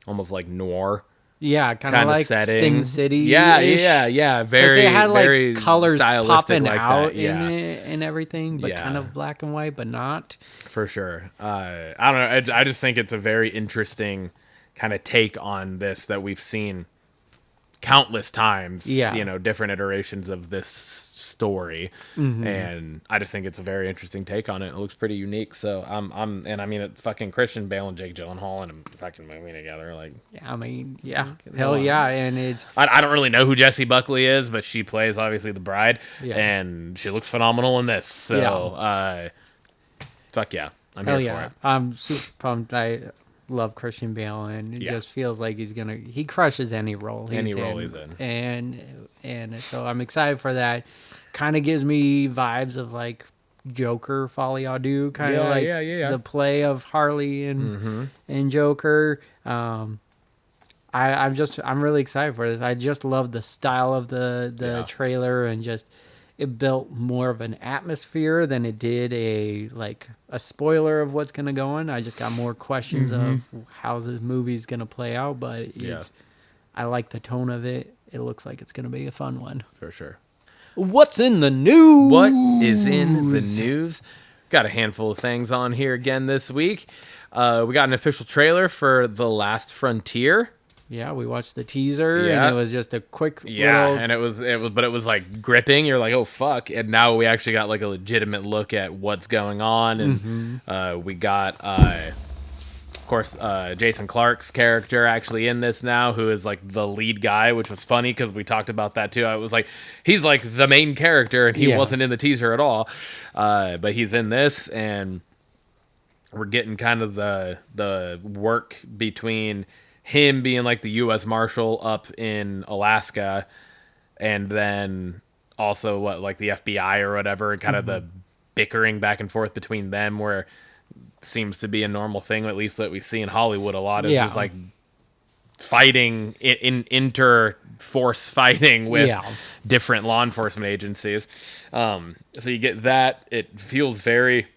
almost like noir. Yeah, kind of like setting. Sin City. Yeah. Very, they had like very colors popping like out that. Yeah. in it and everything, but Yeah. kind of black and white, but not. For sure. I don't know. I just think it's a very interesting kind of take on this that we've seen countless times. Yeah. You know, different iterations of this story, and I just think it's a very interesting take on it. It looks pretty unique. So fucking Christian Bale and Jake Gyllenhaal in a fucking movie together. Like, Hell yeah, and it's. I don't really know who Jessie Buckley is, but she plays obviously the bride, Yeah. and she looks phenomenal in this. So, fuck yeah, I'm here for it. I'm super pumped. I love Christian Bale, and it just feels like he crushes any role he's in. And so I'm excited for that. Kind of gives me vibes of like Joker, Folie à Deux, kind of like the play of Harley and Joker. I'm really excited for this. I just love the style of the trailer, and just it built more of an atmosphere than it did a spoiler of what's gonna go on. I just got more questions of how this movie's gonna play out, but I like the tone of it. It looks like it's gonna be a fun one for sure. What's in the news? What is in the news? Got a handful of things on here again this week. We got an official trailer for The Last Frontier. Yeah, we watched the teaser, and it was just a quick little... and it was like gripping. You're like, oh fuck! And now we actually got like a legitimate look at what's going on, and we got, of course, Jason Clarke's character actually in this now, who is like the lead guy, which was funny because we talked about that too. I was like, he's like the main character, and he wasn't in the teaser at all, but he's in this, and we're getting kind of the work between him being like the U.S. Marshal up in Alaska, and then also like the FBI or whatever, and kind of the bickering back and forth between them, where it seems to be a normal thing, at least that we see in Hollywood a lot, is just like fighting in inter-force fighting with different law enforcement agencies. So you get that. It feels very,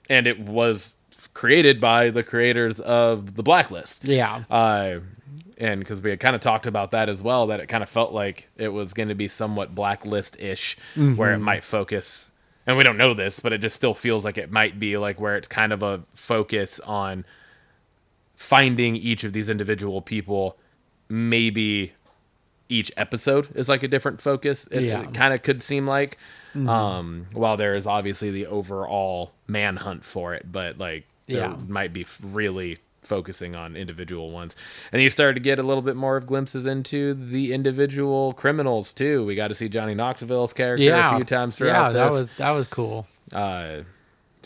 and it was created by the creators of The Blacklist. And because we had kind of talked about that as well, that it kind of felt like it was going to be somewhat Blacklist-ish, where it might focus, and we don't know this, but it just still feels like it might be like where it's kind of a focus on finding each of these individual people. Maybe each episode is like a different focus. It kind of could seem like, while there is obviously the overall manhunt for it, but like there might be really focusing on individual ones. And you started to get a little bit more of glimpses into the individual criminals too. We got to see Johnny Knoxville's character a few times throughout this. That was cool. So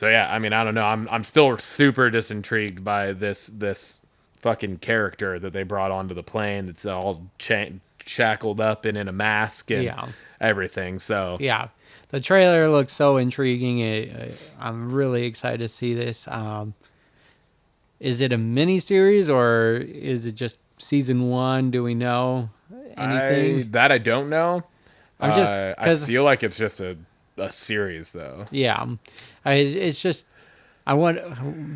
yeah, I mean, I don't know. I'm still super disintrigued by this fucking character that they brought onto the plane that's all shackled up and in a mask and everything. So yeah, the trailer looks so intriguing. I'm really excited to see this. Is it a mini series or is it just season 1? Do we know anything? I don't know. I feel like it's just a series though. Yeah, it's just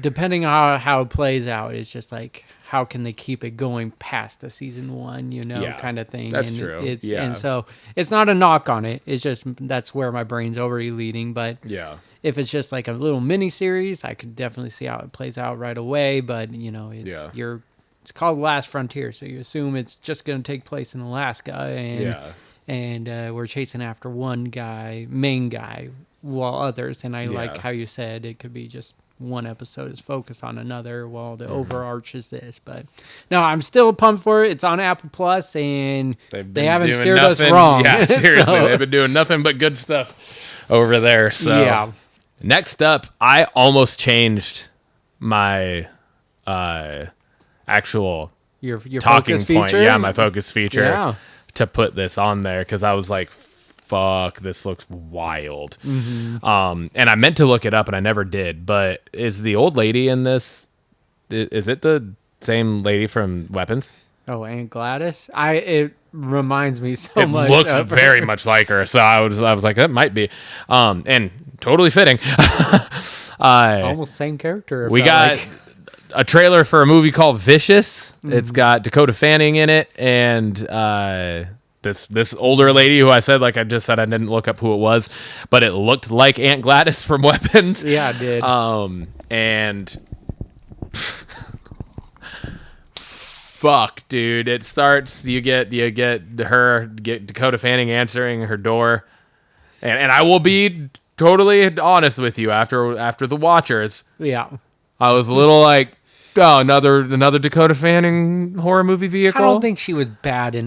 depending on how it plays out. It's just like, how can they keep it going past the season 1, kind of thing. That's true. And so it's not a knock on it. It's just, that's where my brain's already leading. But if it's just like a little mini series, I could definitely see how it plays out right away. But it's called Last Frontier, so you assume it's just going to take place in Alaska, and we're chasing after one main guy, while others. And I like how you said it could be just one episode is focused on another, while the overarch is this. But no, I'm still pumped for it. It's on Apple Plus, and they haven't steered us wrong. Yeah, seriously, they've been doing nothing but good stuff over there. So next up, I almost changed my actual your talking focus point. Feature? Yeah, my focus feature to put this on there, because I was like, fuck, this looks wild. And I meant to look it up and I never did, but is the old lady in this, is it the same lady from Weapons? Oh, Aunt Gladys? It reminds me so much. It looks very much like her, so I was like, that might be, and totally fitting. Almost same character. We got a trailer for a movie called Vicious. It's got Dakota Fanning in it, and this older lady who I just said I didn't look up who it was, but it looked like Aunt Gladys from Weapons. Yeah, it did. And fuck, dude, it starts. You get Dakota Fanning answering her door, and I will be totally honest with you. After the Watchers, yeah, I was a little like, oh, another Dakota Fanning horror movie vehicle. I don't think she was bad she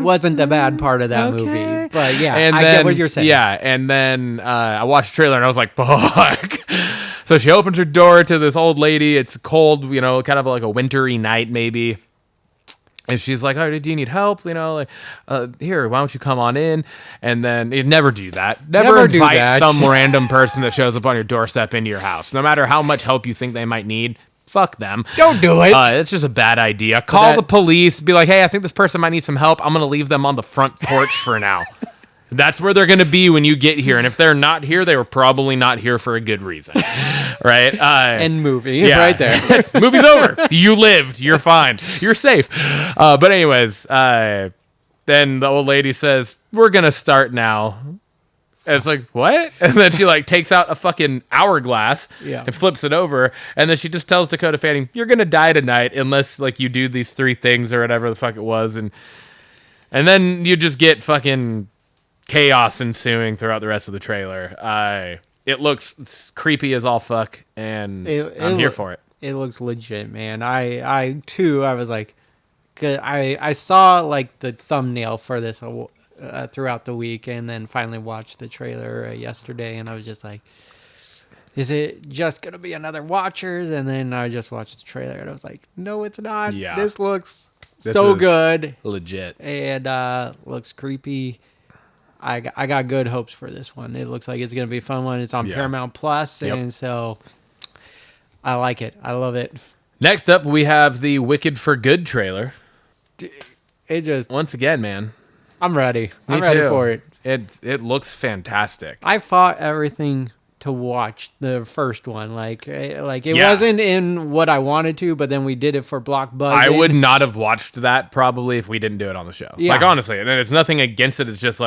wasn't the bad part of that movie. But yeah, I get what you're saying. Yeah, and then I watched the trailer and I was like, fuck. So she opens her door to this old lady. It's cold, kind of like a wintry night maybe. And she's like, oh, do you need help? Here, why don't you come on in? And then you'd never do that. Never invite some random person that shows up on your doorstep into your house. No matter how much help you think they might need, fuck them. Don't do it. It's just a bad idea. Call the police. Be like, hey, I think this person might need some help. I'm going to leave them on the front porch for now. That's where they're going to be when you get here. And if they're not here, they were probably not here for a good reason. Right? End movie. Yeah. Right there. Movie's over. You lived. You're fine. You're safe. But anyways, then the old lady says, we're going to start now. And it's like, what? And then she takes out a fucking hourglass and flips it over. And then she just tells Dakota Fanning, you're going to die tonight unless you do these 3 things or whatever the fuck it was. And then you just get fucking chaos ensuing throughout the rest of the trailer. It looks creepy as all fuck, and I'm here for it. It looks legit, man. I was like, 'cause I saw the thumbnail for this throughout the week, and then finally watched the trailer yesterday, and I was just like, is it just gonna be another Watchers? And then I just watched the trailer, and I was like, no, it's not. Yeah. This looks so good, legit, and looks creepy. I got good hopes for this one. It looks like it's going to be a fun one. It's on Paramount Plus, and so I like it. I love it. Next up, we have the Wicked for Good trailer. It just... Once again, man. I'm ready. I'm Me ready too. for it. It looks fantastic. I fought everything to watch the first one. It wasn't in what I wanted to, but then we did it for Blockbusters. I would not have watched that probably if we didn't do it on the show. Yeah. Honestly, and it's nothing against it. It's just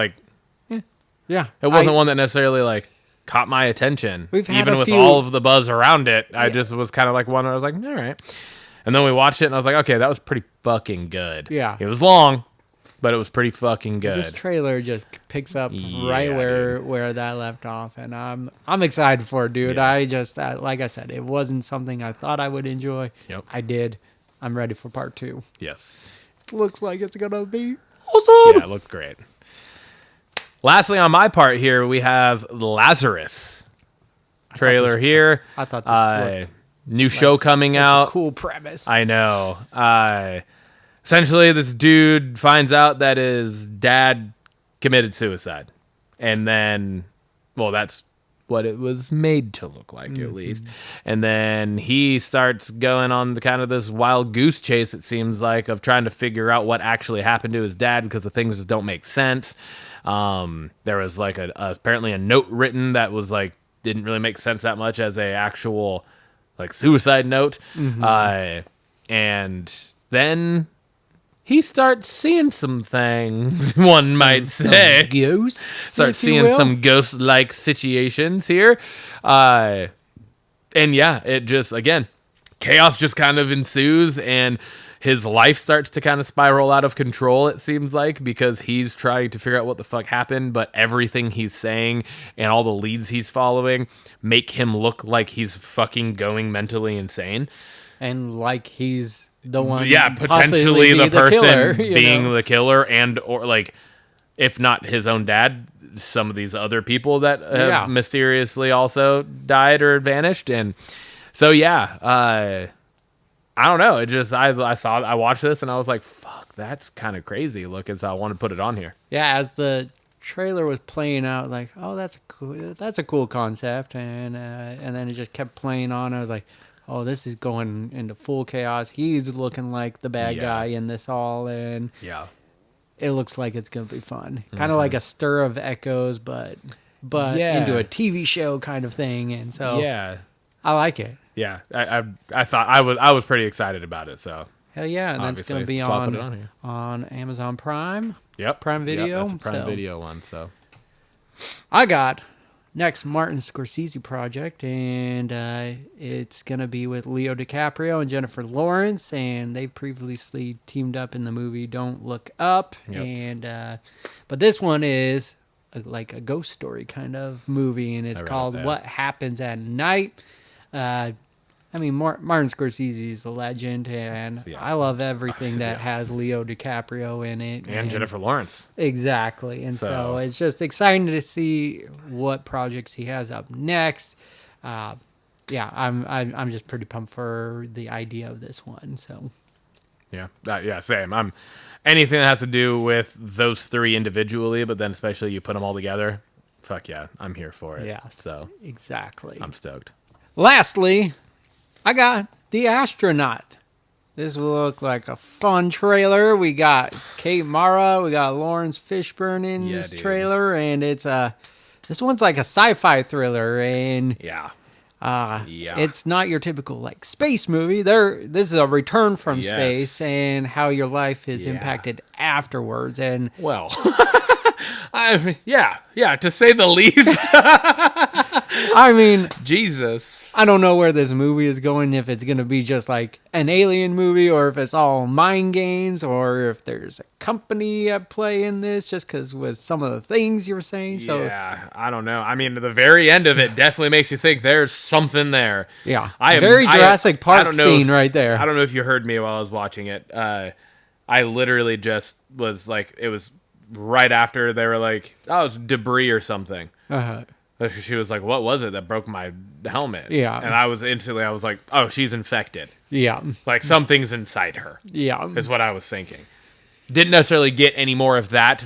yeah. It wasn't one that necessarily caught my attention. We've had even with all of the buzz around it. I just was kind of one where I was like, all right. And then we watched it and I was like, okay, that was pretty fucking good. Yeah. It was long, but it was pretty fucking good. This trailer just picks up right where that left off, and I'm excited for it, dude. Yeah. I just like I said, it wasn't something I thought I would enjoy. Yep. I did. I'm ready for part 2. Yes. It looks like it's gonna be awesome. Yeah, it looks great. Lastly, on my part here, we have Lazarus trailer here. I thought this looked new show coming out. Cool premise. I know. Essentially, this dude finds out that his dad committed suicide. And then, well, that's what it was made to look like, at least. And then he starts going on the kind of this wild goose chase, it seems like, of trying to figure out what actually happened to his dad because the things just don't make sense. There was apparently a note written that was didn't really make sense that much as a actual suicide note. And then he starts seeing some things, one might say. Ghosts? Starts seeing some ghost-like situations here. And yeah, it just, again, chaos just kind of ensues, and his life starts to kind of spiral out of control, it seems like, because he's trying to figure out what the fuck happened, but everything he's saying and all the leads he's following make him look like he's fucking going mentally insane. And he's the one, potentially the person killer, being the killer, and or if not his own dad, some of these other people that have mysteriously also died or vanished. And so I don't know. It just I watched this and I was like, fuck, that's kind of crazy looking. So I want to put it on here. Yeah, as the trailer was playing out, like, oh, that's a cool concept, and then it just kept playing on. I was like, oh, this is going into full chaos. He's looking like the bad guy in this all, and it looks like it's gonna be fun. Kind of like a Stir of Echoes, but into a TV show kind of thing, and so I like it. Yeah, I thought I was pretty excited about it. So hell yeah, and that's gonna be on Amazon Prime. Yep, Prime Video. Yep, that's a Prime Video one. So I got next Martin Scorsese project, and it's gonna be with Leo DiCaprio and Jennifer Lawrence, and they previously teamed up in the movie Don't Look Up, and but this one is like a ghost story kind of movie, and it's called What Happens at Night. I mean, Martin Scorsese is a legend, and I love everything that has Leo DiCaprio in it. And Jennifer Lawrence. Exactly. And so it's just exciting to see what projects he has up next. I'm just pretty pumped for the idea of this one. So same. Anything that has to do with those three individually, but then especially you put them all together, fuck yeah, I'm here for it. Yeah, so exactly. I'm stoked. Lastly, I got The Astronaut. This will look like a fun trailer. We got Kate Mara, we got Lawrence Fishburne in this trailer, and it's this one's like a sci-fi thriller, and it's not your typical like space movie. This is a return from space and how your life is impacted afterwards. And well, to say the least. I mean, Jesus. I don't know where this movie is going, if it's going to be just like an alien movie, or if it's all mind games, or if there's a company at play in this, just because with some of the things you were saying. So yeah, I don't know. I mean, the very end of it definitely makes you think there's something there. Yeah, Jurassic Park scene right there. I don't know if you heard me while I was watching it. I literally just was like, it was right after they were like, oh, it's debris or something. She was like, what was it that broke my helmet? Yeah. And I was like, oh, she's infected. Yeah. Like something's inside her. Yeah. Is what I was thinking. Didn't necessarily get any more of that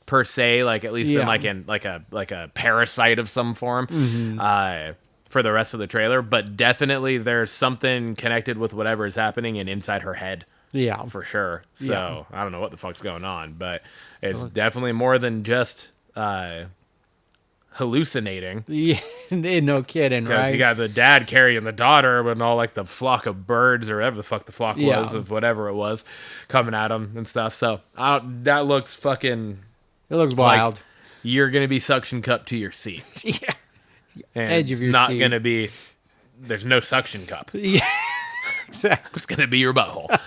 per se, like at least in a parasite of some form for the rest of the trailer. But definitely there's something connected with whatever is happening and inside her head. Yeah. For sure. So I don't know what the fuck's going on, but it's definitely more than just hallucinating. Yeah, no kidding, right? Because you got the dad carrying the daughter and all like the flock of birds or whatever the fuck the flock was of whatever it was coming at him and stuff. So that looks fucking... It looks wild. Like you're going to be suction cup to your seat. Yeah. And edge of your not seat. Going to be... There's no suction cup. Yeah, exactly. It's going to be your butthole.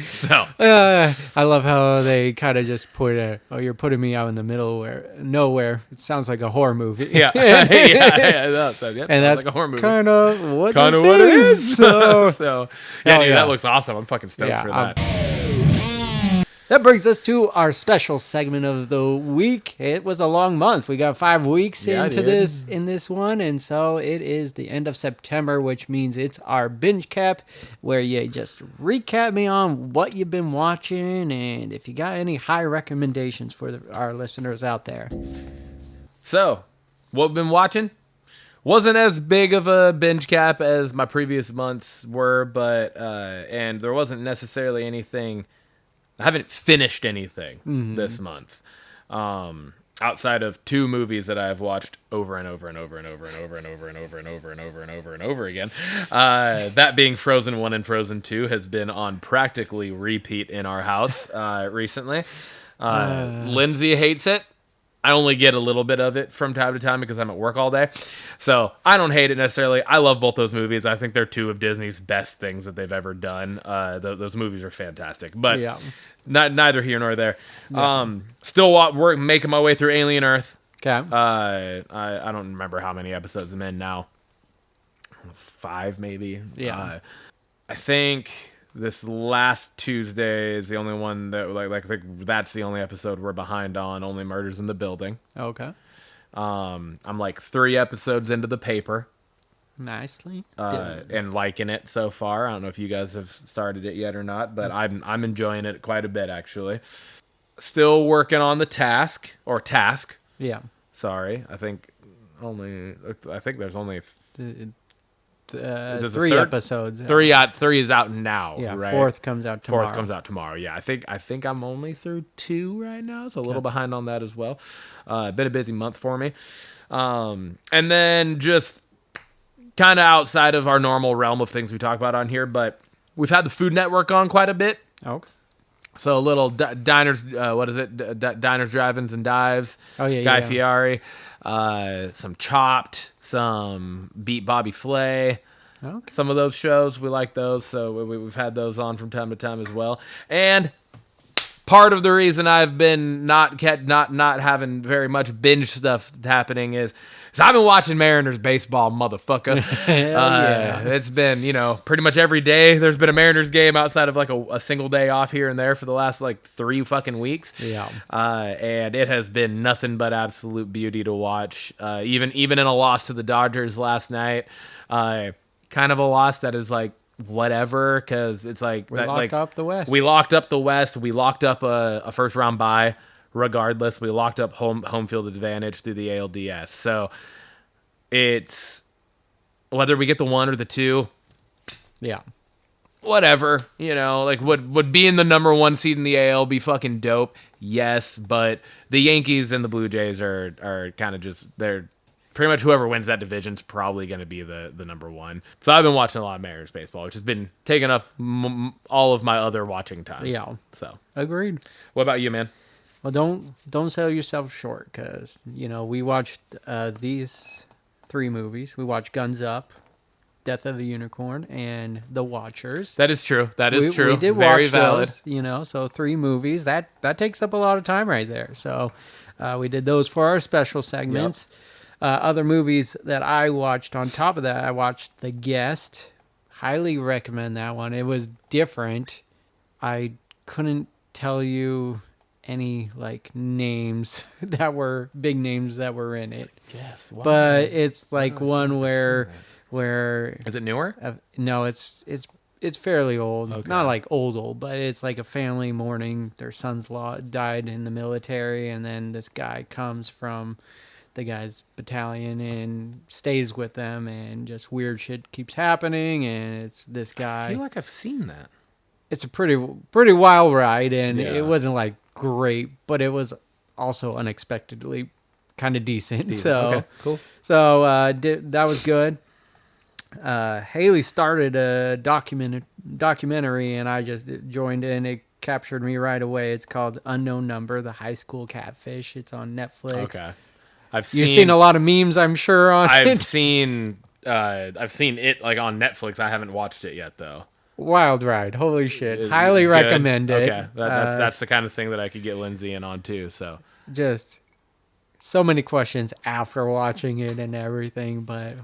So I love how they kind of just you're putting me out in the middle where nowhere. It sounds like a horror movie. Yeah. And that's like a horror movie. Kind of what it is. So that looks awesome. I'm fucking stoked for that. That brings us to our special segment of the week. It was a long month. We got 5 weeks into this one, and so it is the end of September, which means it's our binge cap, where you just recap me on what you've been watching, and if you got any high recommendations for our listeners out there. So, what we've been watching wasn't as big of a binge cap as my previous months were, but and there wasn't necessarily anything. I haven't finished anything this month, outside of 2 movies that I've watched over and over and over and over and over and over and over and over and over and over and over again. That being Frozen 1 and Frozen 2 has been on practically repeat in our house recently. Lindsay hates it. I only get a little bit of it from time to time because I'm at work all day. So I don't hate it necessarily. I love both those movies. I think they're 2 of Disney's best things that they've ever done. Those movies are fantastic. But neither here nor there. Yeah. Still making my way through Alien Earth. Okay. I don't remember how many episodes I'm in now. 5 maybe. Yeah. I think... This last Tuesday is the only one that I think that's the only episode we're behind on. Only Murders in the Building. Okay. I'm like 3 episodes into The Paper. Nicely. And liking it so far. I don't know if you guys have started it yet or not, but I'm enjoying it quite a bit actually. Still working on the task. Yeah. Sorry, I think there's only there's 3 episodes. 3 is out now. Yeah, right? 4th comes out tomorrow. 4th comes out tomorrow. Yeah, I think I'm only through 2 right now, so a little behind on that as well. Been a busy month for me, and then just kind of outside of our normal realm of things we talk about on here, but we've had the Food Network on quite a bit. Okay. So a little diners, diners, drive-ins, and dives. Oh yeah, Guy Fieri, some Chopped, some Beat Bobby Flay. Okay. Some of those shows we like those, so we've had those on from time to time as well. And part of the reason I've been not having very much binge stuff happening is I've been watching Mariners baseball, motherfucker. It's been, pretty much every day there's been a Mariners game outside of like a single day off here and there for the last like 3 fucking weeks. Yeah. And it has been nothing but absolute beauty to watch. Even in a loss to the Dodgers last night, kind of a loss that is like whatever, because it's like we locked up the West. We locked up the West. We locked up a first round bye. Regardless, we locked up home field advantage through the ALDS. So it's whether we get the 1 or the 2, yeah, whatever. Like would being the number 1 seed in the AL be fucking dope? Yes, but the Yankees and the Blue Jays are kind of just they're pretty much whoever wins that division's probably going to be the number 1. So I've been watching a lot of Mariners baseball, which has been taking up all of my other watching time. Yeah. So agreed. What about you, man? Well, don't sell yourself short, because we watched these 3 movies. We watched Guns Up, Death of a Unicorn, and The Watchers. That is true. That is true. We did Very watch valid. those, so 3 movies. That takes up a lot of time right there. So we did those for our special segments. Yep. Other movies that I watched on top of that, I watched The Guest. Highly recommend that one. It was different. I couldn't tell you any like names that were big names that were in it. Yes, but it's like one where is it newer? No, it's fairly old. Okay. Not like old, but it's like a family mourning. Their son's died in the military, and then this guy comes from the guy's battalion and stays with them, and just weird shit keeps happening. And it's this guy. I feel like I've seen that. It's a pretty wild ride, and it wasn't like great, but it was also unexpectedly kind of decent. So okay, cool. So that was good. Haley started a documentary, and I just joined in. It captured me right away. It's called Unknown Number: The High School Catfish. It's on Netflix. Okay, you've seen a lot of memes, I'm sure. I've seen it like on Netflix. I haven't watched it yet though. Wild ride. Holy shit. Highly recommend it. Okay. That's the kind of thing that I could get Lindsay in on too. So just so many questions after watching it and everything, but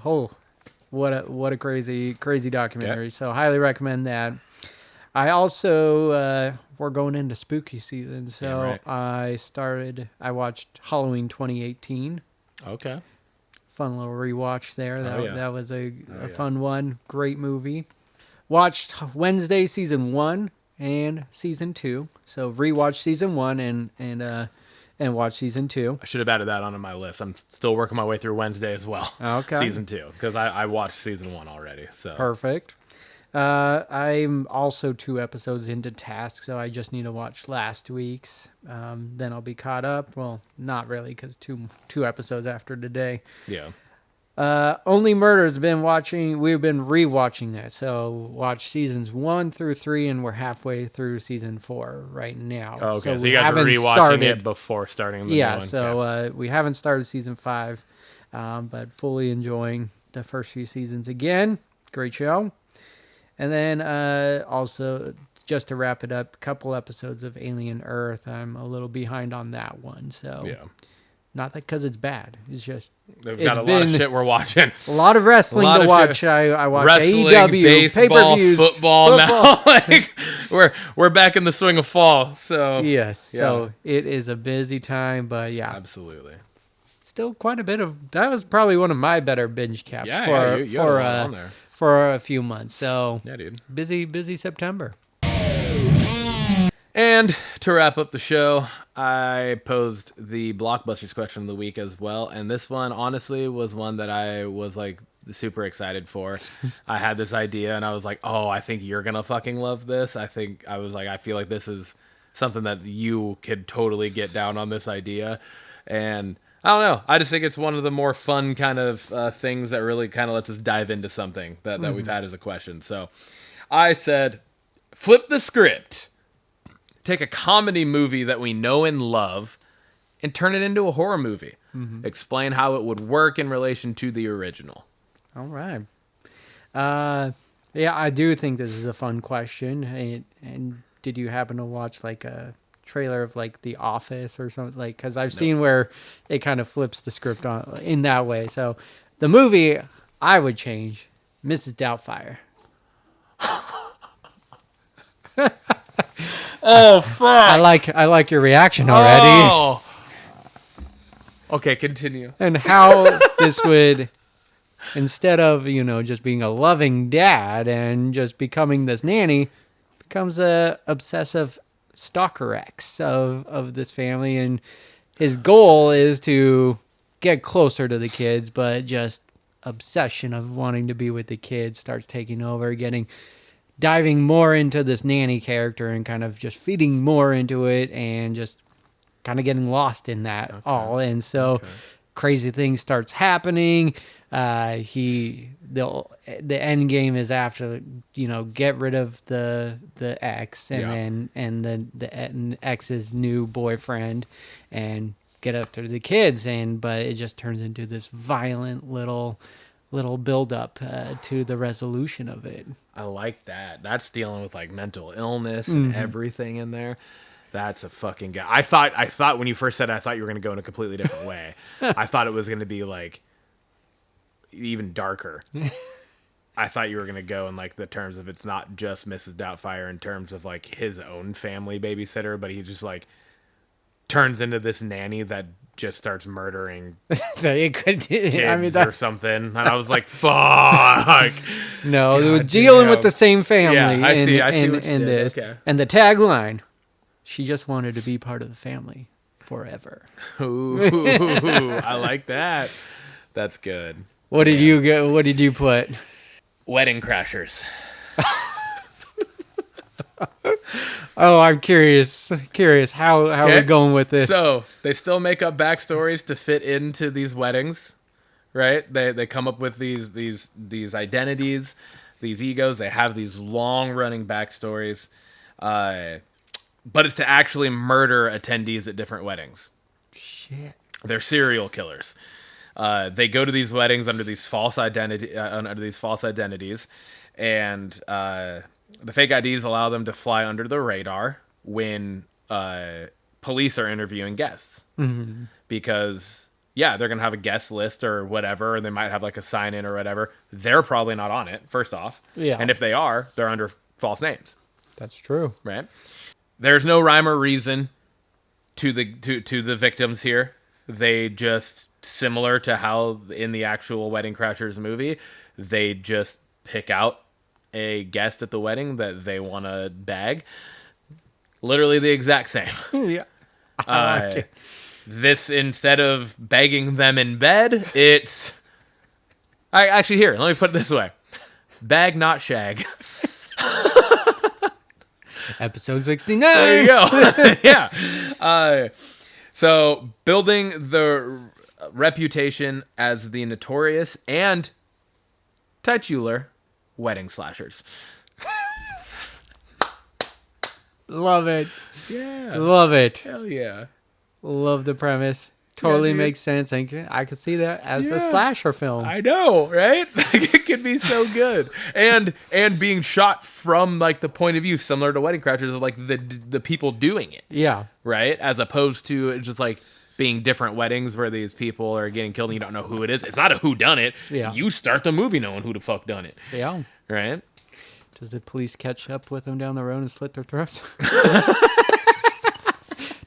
what a crazy documentary. Okay. So highly recommend that. I also we're going into spooky season, so right. I watched Halloween 2018. Okay. Fun little rewatch there. That was a fun one. Great movie. Watched Wednesday season 1 and season 2. So rewatch season 1 and watch season 2. I should have added that onto my list. I'm still working my way through Wednesday as well. Okay. Season 2, because I watched season 1 already. So perfect. I'm also 2 episodes into Task, so I just need to watch last week's. Then I'll be caught up. Well, not really, because two episodes after today. Yeah. Only Murders we've been rewatching that. So watch seasons 1 through 3, and we're halfway through season 4 right now. Oh, okay, so you guys are rewatching it before starting the new one. So we haven't started season 5, but fully enjoying the first few seasons again. Great show. And then also, just to wrap it up, a couple episodes of Alien Earth. I'm a little behind on that one. So yeah. Not that because it's bad. It's just they've got a lot of shit we're watching. A lot of wrestling to watch. I watch wrestling, AEW, baseball, pay-per-views, football now. Like we're back in the swing of fall. So yes, yeah. So it is a busy time, but yeah, absolutely. Still quite a bit of. That was probably one of my better binge caps for a few months. So yeah, dude, busy September. And to wrap up the show, I posed the Blockbusters question of the week as well, and this one honestly was one that I was like super excited for. I had this idea, and I was like, "Oh, I think you're gonna fucking love this." I feel like this is something that you could totally get down on this idea, and I don't know. I just think it's one of the more fun kind of things that really kind of lets us dive into something that we've had as a question. So, I said, flip the script. Take a comedy movie that we know and love and turn it into a horror movie. Mm-hmm. Explain how it would work in relation to the original. All right. Yeah, I do think this is a fun question. And did you happen to watch like a trailer of like The Office or something? Like, because I've seen where it kind of flips the script on in that way. So the movie I would change, Mrs. Doubtfire. Oh fuck! I like your reaction already. Oh. Okay, continue. And how this would, instead of just being a loving dad and just becoming this nanny, becomes a obsessive stalker ex of this family, and his goal is to get closer to the kids, but just obsession of wanting to be with the kids starts taking over, diving more into this nanny character and kind of just feeding more into it and just kind of getting lost in that all. And so crazy things starts happening. The end game is after, get rid of the ex and then the ex's new boyfriend and get after the kids. But it just turns into this violent little build up to the resolution of it. I like that. That's dealing with like mental illness and everything in there. That's a fucking guy. I thought when you first said it, I thought you were going to go in a completely different way. I thought it was going to be like even darker. I thought you were going to go in like the terms of it's not just Mrs. Doubtfire in terms of like his own family babysitter, but he just like turns into this nanny that just starts murdering kids or something. And I was like, fuck. No, it was dealing with the same family. Yeah, I see what you did. Okay. And the tagline, she just wanted to be part of the family forever. Ooh, I like that. That's good. What did you get? What did you put? Wedding Crashers. Oh, I'm curious. How are we going with this? So they still make up backstories to fit into these weddings, right? They come up with these identities, these egos. They have these long running backstories, but it's to actually murder attendees at different weddings. Shit. They're serial killers. They go to these weddings under these false identities, and the fake IDs allow them to fly under the radar when police are interviewing guests. Mm-hmm. Because, they're going to have a guest list or whatever, or they might have like a sign-in or whatever. They're probably not on it, first off. Yeah. And if they are, they're under false names. That's true. Right? There's no rhyme or reason to the victims here. They just, similar to how in the actual Wedding Crashers movie, they just pick out a guest at the wedding that they want to bag. Literally the exact same. Yeah. I like it. This, instead of begging them in bed, it's... Actually, here, let me put it this way. Bag, not shag. Episode 69. There you go. Yeah. So, building the reputation as the notorious and titular wedding slashers. Love it. Yeah. Love it. Hell yeah. Love the premise. Totally makes sense. I could see that as a slasher film. I know, right? It could be so good. And being shot from like the point of view similar to Wedding Crashers of like the people doing it. Yeah. Right? As opposed to just like being different weddings where these people are getting killed and you don't know who it is. It's not a who done it. Yeah. You start the movie knowing who the fuck done it. Yeah. Right? Does the police catch up with them down the road and slit their throats?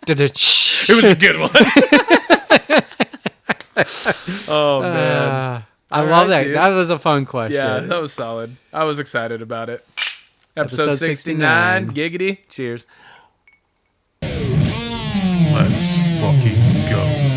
It was a good one. Oh, man. I love that. Dude. That was a fun question. Yeah, that was solid. I was excited about it. Episode 69. Giggity. Cheers. Let's fucking go.